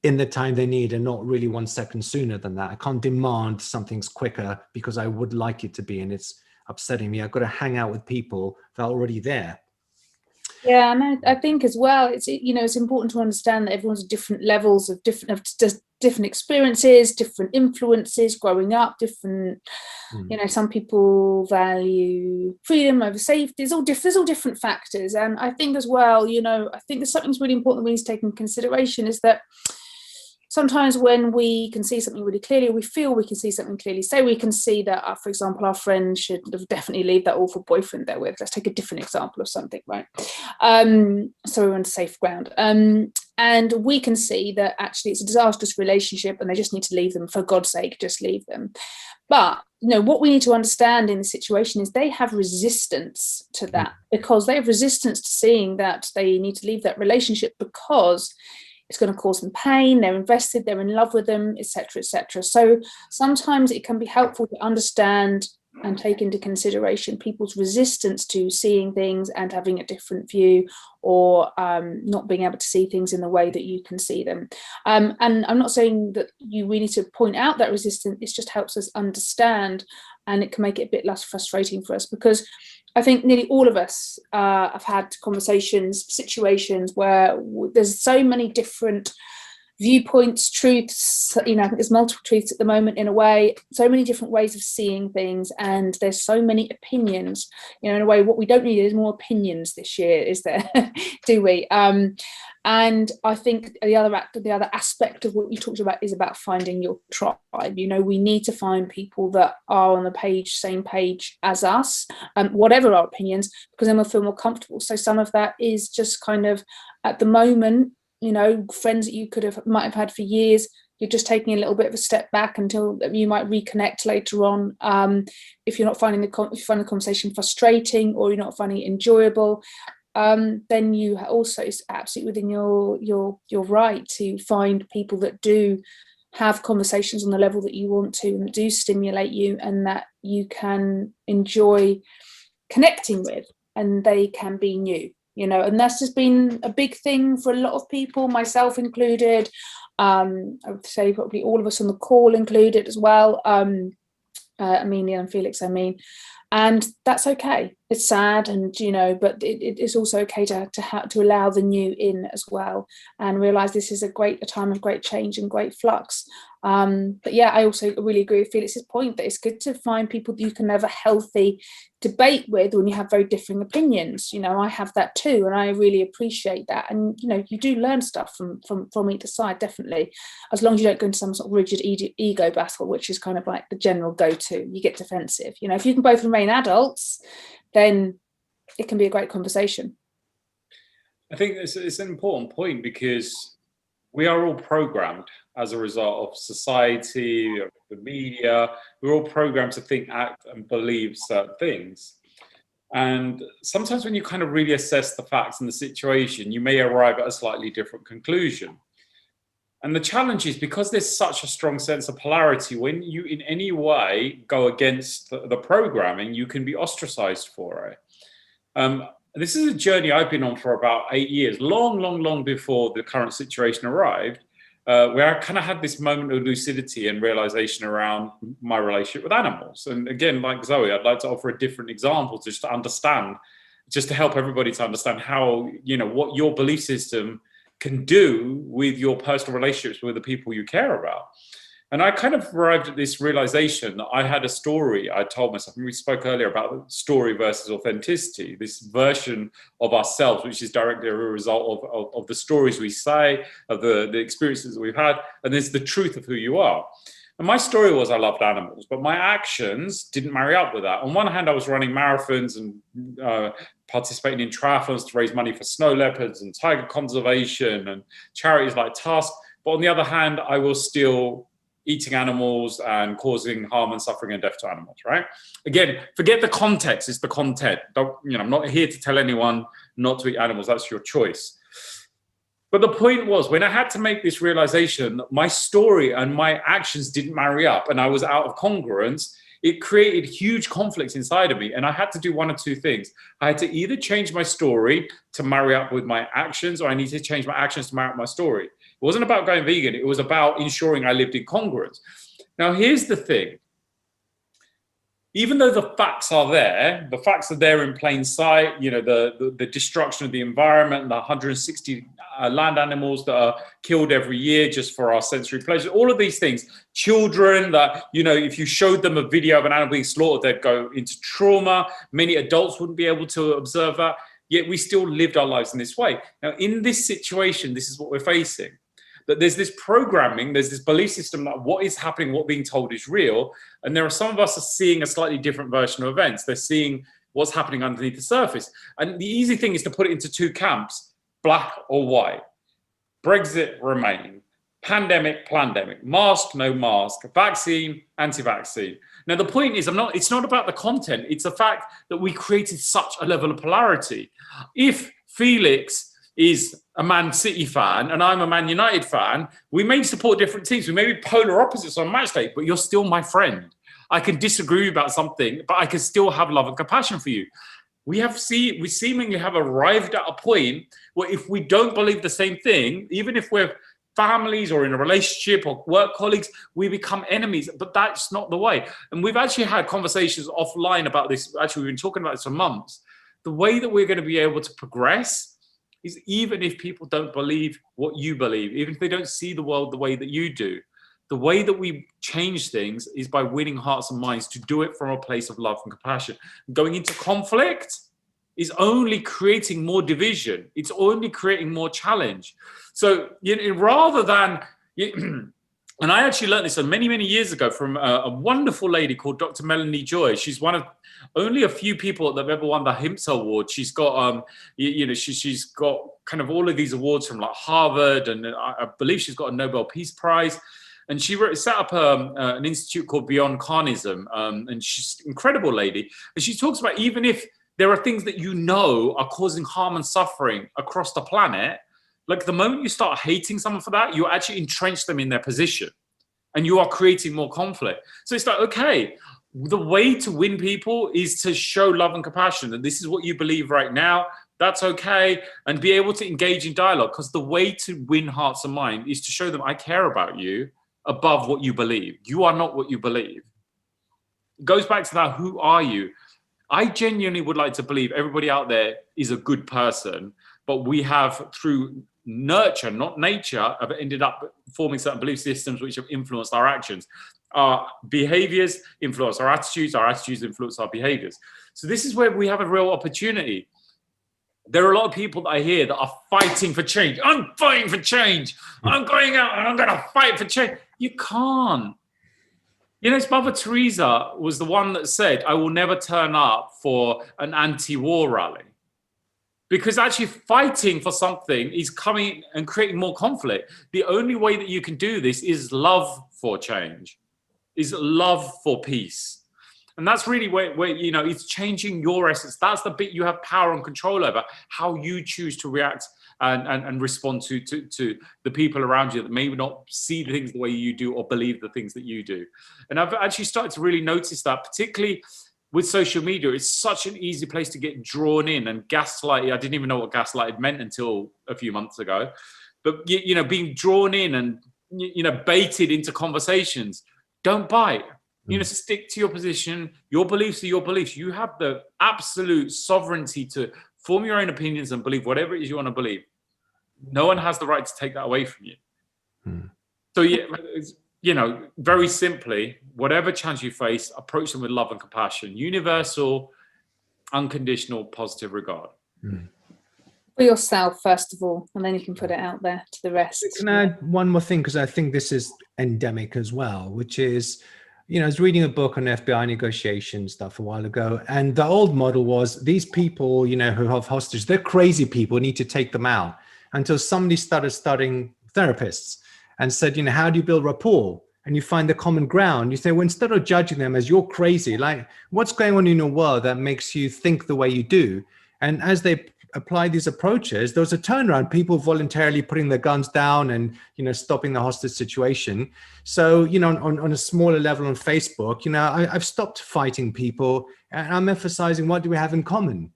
in the time they need, and not really 1 second sooner than that. I can't demand something's quicker because I would like it to be, and it's upsetting me. I've got to hang out with people that are already there. Yeah, and I think as well, it's, you know, it's important to understand that everyone's at different levels of different experiences, different influences growing up, different, you know, some people value freedom over safety. There's all different factors. And I think as well, you know, I think there's something that's really important that we need to take into consideration is that sometimes when we can see something really clearly, we feel we can see something clearly. Say we can see that, for example, our friend should definitely leave that awful boyfriend they're with. Let's take a different example of something, right? So we're on safe ground. And we can see that actually it's a disastrous relationship and they just need to leave them. For God's sake, just leave them. But, you know, what we need to understand in the situation is they have resistance to that, because they have resistance to seeing that they need to leave that relationship because it's going to cause them pain, they're invested, they're in love with them, etc., etc. So sometimes it can be helpful to understand and take into consideration people's resistance to seeing things and having a different view, or not being able to see things in the way that you can see them. And I'm not saying that we need to point out that resistance, it just helps us understand, and it can make it a bit less frustrating for us, because I think nearly all of us have had conversations, situations where there's so many different viewpoints, truths, you know, I think there's multiple truths at the moment in a way, so many different ways of seeing things, and there's so many opinions, you know, in a way. What we don't need is more opinions this year, is there? Do we? And I think the other aspect of what you talked about is about finding your tribe. You know, we need to find people that are on the same page as us, whatever our opinions, because then we'll feel more comfortable. So some of that is just kind of, at the moment, you know, friends that you might have had for years, you're just taking a little bit of a step back until you might reconnect later on. If you're not finding if you find the conversation frustrating, or you're not finding it enjoyable, then you also, it's absolutely within your right to find people that do have conversations on the level that you want to, and that do stimulate you, and that you can enjoy connecting with, and they can be new, you know. And that's just been a big thing for a lot of people, myself included. I would say probably all of us on the call included as well. Amelia and Felix, and that's okay. It's sad, and you know, but it's also okay to allow the new in as well, and realize this is a time of great change and great flux. But yeah, I also really agree with Felix's point that it's good to find people that you can have a healthy debate with when you have very differing opinions. You know, I have that too, and I really appreciate that. And you know, you do learn stuff from either side, definitely, as long as you don't go into some sort of rigid ego battle, which is kind of like the general go-to. You get defensive. You know, if you can both remain adults, then it can be a great conversation. I think it's an important point, because we are all programmed as a result of society, of the media. We're all programmed to think, act, and believe certain things. And sometimes when you kind of really assess the facts and the situation, you may arrive at a slightly different conclusion. And the challenge is, because there's such a strong sense of polarity, when you in any way go against the programming, you can be ostracized for it. This is a journey I've been on for about 8 years, long before the current situation arrived. where I kind of had this moment of lucidity and realization around my relationship with animals. And again, like Zoe, I'd like to offer a different example just to understand, just to help everybody to understand how, you know, what your belief system can do with your personal relationships with the people you care about. And I kind of arrived at this realization that I had a story I told myself, and we spoke earlier about story versus authenticity, this version of ourselves, which is directly a result of the stories we say, of the experiences that we've had, and there's the truth of who you are. And my story was I loved animals, but my actions didn't marry up with that. On one hand, I was running marathons and participating in triathlons to raise money for snow leopards and tiger conservation and charities like Tusk. But on the other hand, I was still eating animals and causing harm and suffering and death to animals, right? Again, forget the context, it's the content. Don't, you know, I'm not here to tell anyone not to eat animals, that's your choice. But the point was, when I had to make this realization that my story and my actions didn't marry up and I was out of congruence, it created huge conflicts inside of me. And I had to do one of two things. I had to either change my story to marry up with my actions, or I needed to change my actions to marry up my story. It wasn't about going vegan. It was about ensuring I lived in congruence. Now, here's the thing. Even though the facts are there in plain sight, you know, the destruction of the environment, the 160 land animals that are killed every year just for our sensory pleasure, all of these things, children that, you know, if you showed them a video of an animal being slaughtered, they'd go into trauma. Many adults wouldn't be able to observe that, yet we still lived our lives in this way. Now, in this situation, this is what we're facing. That there's this programming, there's this belief system that what is happening, what being told is real. And there are some of us are seeing a slightly different version of events. They're seeing what's happening underneath the surface. And the easy thing is to put it into two camps, black or white. Brexit, Remain. Pandemic, plandemic. Mask, no mask. Vaccine, anti-vaccine. Now, the point is, it's not about the content. It's the fact that we created such a level of polarity. If Felix is a Man City fan and I'm a Man United fan, we may support different teams. We may be polar opposites on match day, but you're still my friend. I can disagree about something, but I can still have love and compassion for you. We seemingly have arrived at a point where if we don't believe the same thing, even if we're families or in a relationship or work colleagues, we become enemies, but that's not the way. And we've actually had conversations offline about this. Actually, we've been talking about this for months. The way that we're going to be able to progress is even if people don't believe what you believe, even if they don't see the world the way that you do, the way that we change things is by winning hearts and minds, to do it from a place of love and compassion. Going into conflict is only creating more division. It's only creating more challenge. So, you know, rather than, and I actually learned this many, many years ago from a wonderful lady called Dr. Melanie Joy. She's one of only a few people that have ever won the HIMSS award. She's got, she's got kind of all of these awards from like Harvard, and I believe she's got a Nobel Peace Prize. And she set up an institute called Beyond Carnism, and she's an incredible lady. And she talks about even if there are things that you know are causing harm and suffering across the planet, like the moment you start hating someone for that, you actually entrench them in their position and you are creating more conflict. So it's like, okay, the way to win people is to show love and compassion. And this is what you believe right now. That's okay. And be able to engage in dialogue, because the way to win hearts and minds is to show them I care about you above what you believe. You are not what you believe. It goes back to that, who are you? I genuinely would like to believe everybody out there is a good person, but we have, through nurture, not nature, have ended up forming certain belief systems which have influenced our actions. Our behaviors influence our attitudes influence our behaviors. So this is where we have a real opportunity. There are a lot of people that I hear that are fighting for change. I'm fighting for change. I'm going out and I'm going to fight for change. You can't. You know, Mother Teresa was the one that said, I will never turn up for an anti-war rally. Because actually fighting for something is coming and creating more conflict. The only way that you can do this is love for change, is love for peace. And that's really where you know, it's changing your essence. That's the bit you have power and control over, how you choose to react and respond to the people around you that maybe not see the things the way you do or believe the things that you do. And I've actually started to really notice that, particularly with social media. It's such an easy place to get drawn in and gaslighted. I didn't even know what gaslighted meant until a few months ago. But, you know, being drawn in and baited into conversations. Don't bite. Stick to your position. Your beliefs are your beliefs. You have the absolute sovereignty to form your own opinions and believe whatever it is you want to believe. No one has the right to take that away from you. So very simply, whatever challenge you face, approach them with love and compassion, universal, unconditional, positive regard. For yourself, first of all, and then you can put it out there to the rest. Can I add one more thing? Because I think this is endemic as well, which is, I was reading a book on FBI negotiation stuff a while ago, and the old model was these people, who have hostage, they're crazy people, need to take them out, until somebody started studying therapists and said, how do you build rapport? And you find the common ground. You say, well, instead of judging them as you're crazy, like what's going on in your world that makes you think the way you do? And as they apply these approaches, there was a turnaround, people voluntarily putting their guns down and, stopping the hostage situation. So, on a smaller level on Facebook, I've stopped fighting people, and I'm emphasizing what do we have in common?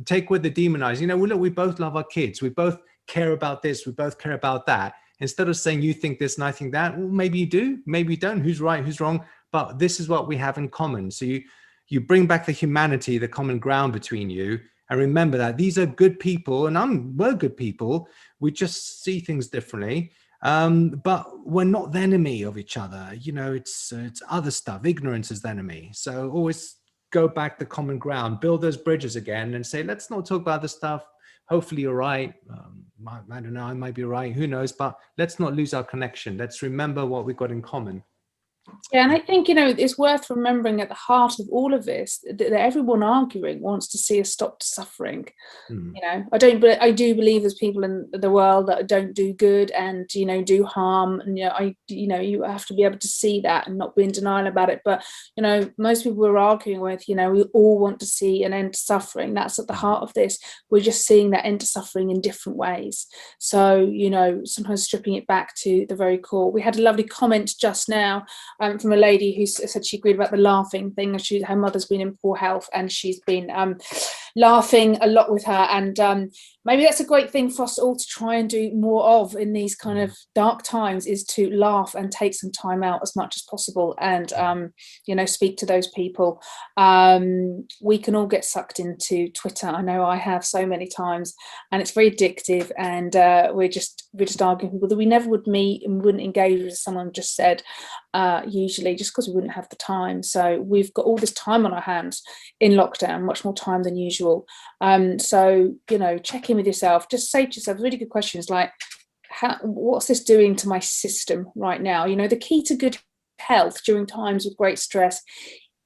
Take with the demonized, look, we both love our kids. We both care about this. We both care about that. Instead of saying you think this and I think that, well, maybe you do, maybe you don't, who's right, who's wrong, but this is what we have in common. So you bring back the humanity, the common ground between you, and remember that these are good people, and we're good people. We just see things differently, but we're not the enemy of each other. It's other stuff. Ignorance is the enemy. So always go back to common ground, build those bridges again, and say, let's not talk about the stuff. Hopefully you're right. I don't know, I might be right. Who knows? But let's not lose our connection. Let's remember what we've got in common. Yeah, and I think, it's worth remembering at the heart of all of this that everyone arguing wants to see us stop suffering. I do believe there's people in the world that don't do good and, do harm. And, you have to be able to see that and not be in denial about it. But, most people we're arguing with, we all want to see an end to suffering. That's at the heart of this. We're just seeing that end to suffering in different ways. So, sometimes stripping it back to the very core. We had a lovely comment just now from a lady who said she agreed about the laughing thing. Her mother's been in poor health and she's been laughing a lot with her, and maybe that's a great thing for us all to try and do more of in these kind of dark times, is to laugh and take some time out as much as possible and speak to those people. We can all get sucked into Twitter. I know I have so many times, and it's very addictive, and we're just arguing with people that we never would meet and wouldn't engage with, as someone just said, usually just because we wouldn't have the time. So we've got all this time on our hands in lockdown, much more time than usual. So check in with yourself. Just say to yourself really good questions like, what's this doing to my system right now? The key to good health during times of great stress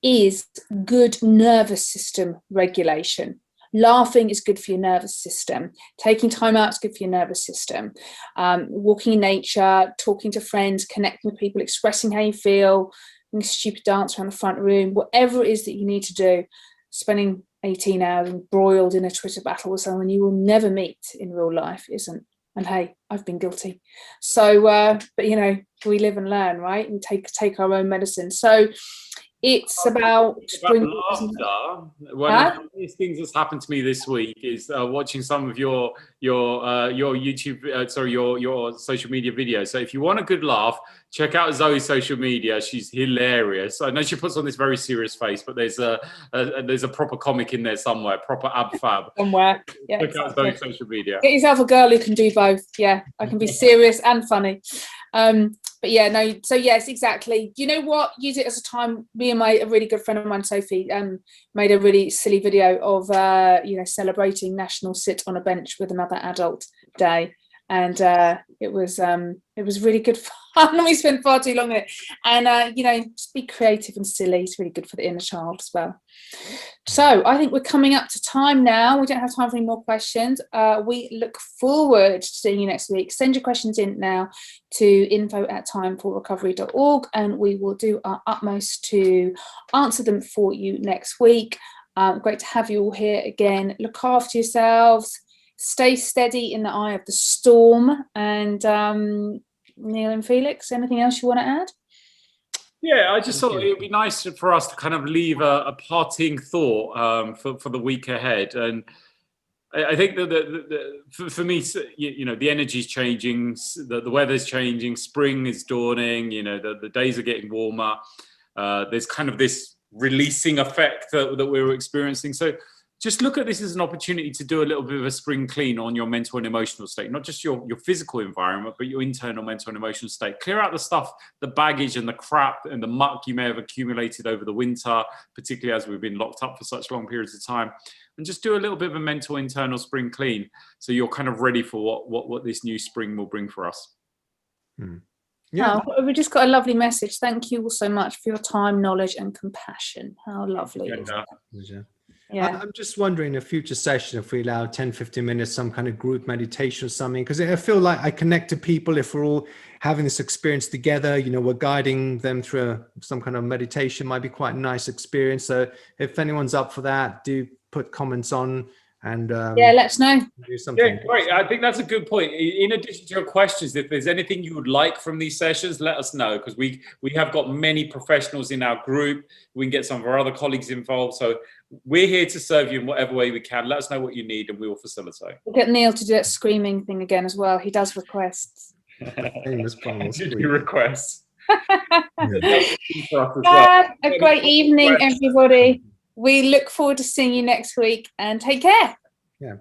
is good nervous system regulation. Laughing is good for your nervous system. Taking time out is good for your nervous system. Walking in nature, talking to friends, connecting with people, expressing how you feel, doing a stupid dance around the front room, whatever it is that you need to do. Spending 18 hours embroiled in a Twitter battle with someone you will never meet in real life isn't. And hey, I've been guilty. So, but we live and learn, right? And take our own medicine. So it's about laughter. One of the funniest things that's happened to me this week is watching some of your YouTube, your social media videos. So if you want a good laugh, check out Zoe's social media. She's hilarious. I know she puts on this very serious face, but there's a proper comic in there somewhere, proper ab fab. Somewhere. Yeah, check out Zoe's social media. Get yourself a girl who can do both. Yeah, I can be serious and funny. But yeah, no, so yes, exactly. You know what? Use it as a time. Me and a really good friend of mine, Sophie, made a really silly video of, celebrating National Sit on a Bench with Another Adult Day. And it was really good fun. We spent far too long in it. And, just be creative and silly. It's really good for the inner child as well. So I think we're coming up to time now. We don't have time for any more questions. We look forward to seeing you next week. Send your questions in now to info@timeforrecovery.org, and we will do our utmost to answer them for you next week. Great to have you all here again. Look after yourselves. Stay steady in the eye of the storm. And Neil and Felix, anything else you want to add? Yeah, I just thought it would be nice for us to kind of leave a parting thought for the week ahead. And I think that for me, you know, the energy's changing, the weather's changing, spring is dawning, you know, the days are getting warmer. There's kind of this releasing effect that we're experiencing. So just look at this as an opportunity to do a little bit of a spring clean on your mental and emotional state, not just your physical environment, but your internal mental and emotional state. Clear out the stuff, the baggage and the crap and the muck you may have accumulated over the winter, particularly as we've been locked up for such long periods of time. And just do a little bit of a mental internal spring clean, so you're kind of ready for what this new spring will bring for us. Yeah, we just got a lovely message. Thank you all so much for your time, knowledge, and compassion. How lovely! Yeah. I'm just wondering, in a future session, if we allow 10-15 minutes, some kind of group meditation or something, because I feel like I connect to people if we're all having this experience together. You know, we're guiding them through some kind of meditation. Might be quite a nice experience. So if anyone's up for that, do put comments on, and let us know. Do something. Yeah, great. I think that's a good point. In addition to your questions, if there's anything you would like from these sessions, let us know, because we have got many professionals in our group. We can get some of our other colleagues involved. So we're here to serve you in whatever way we can. Let us know what you need, and we will facilitate. We'll get Neil to do that screaming thing again as well. He does requests. You requests. Have a great evening, everybody. We look forward to seeing you next week, and take care. Yeah.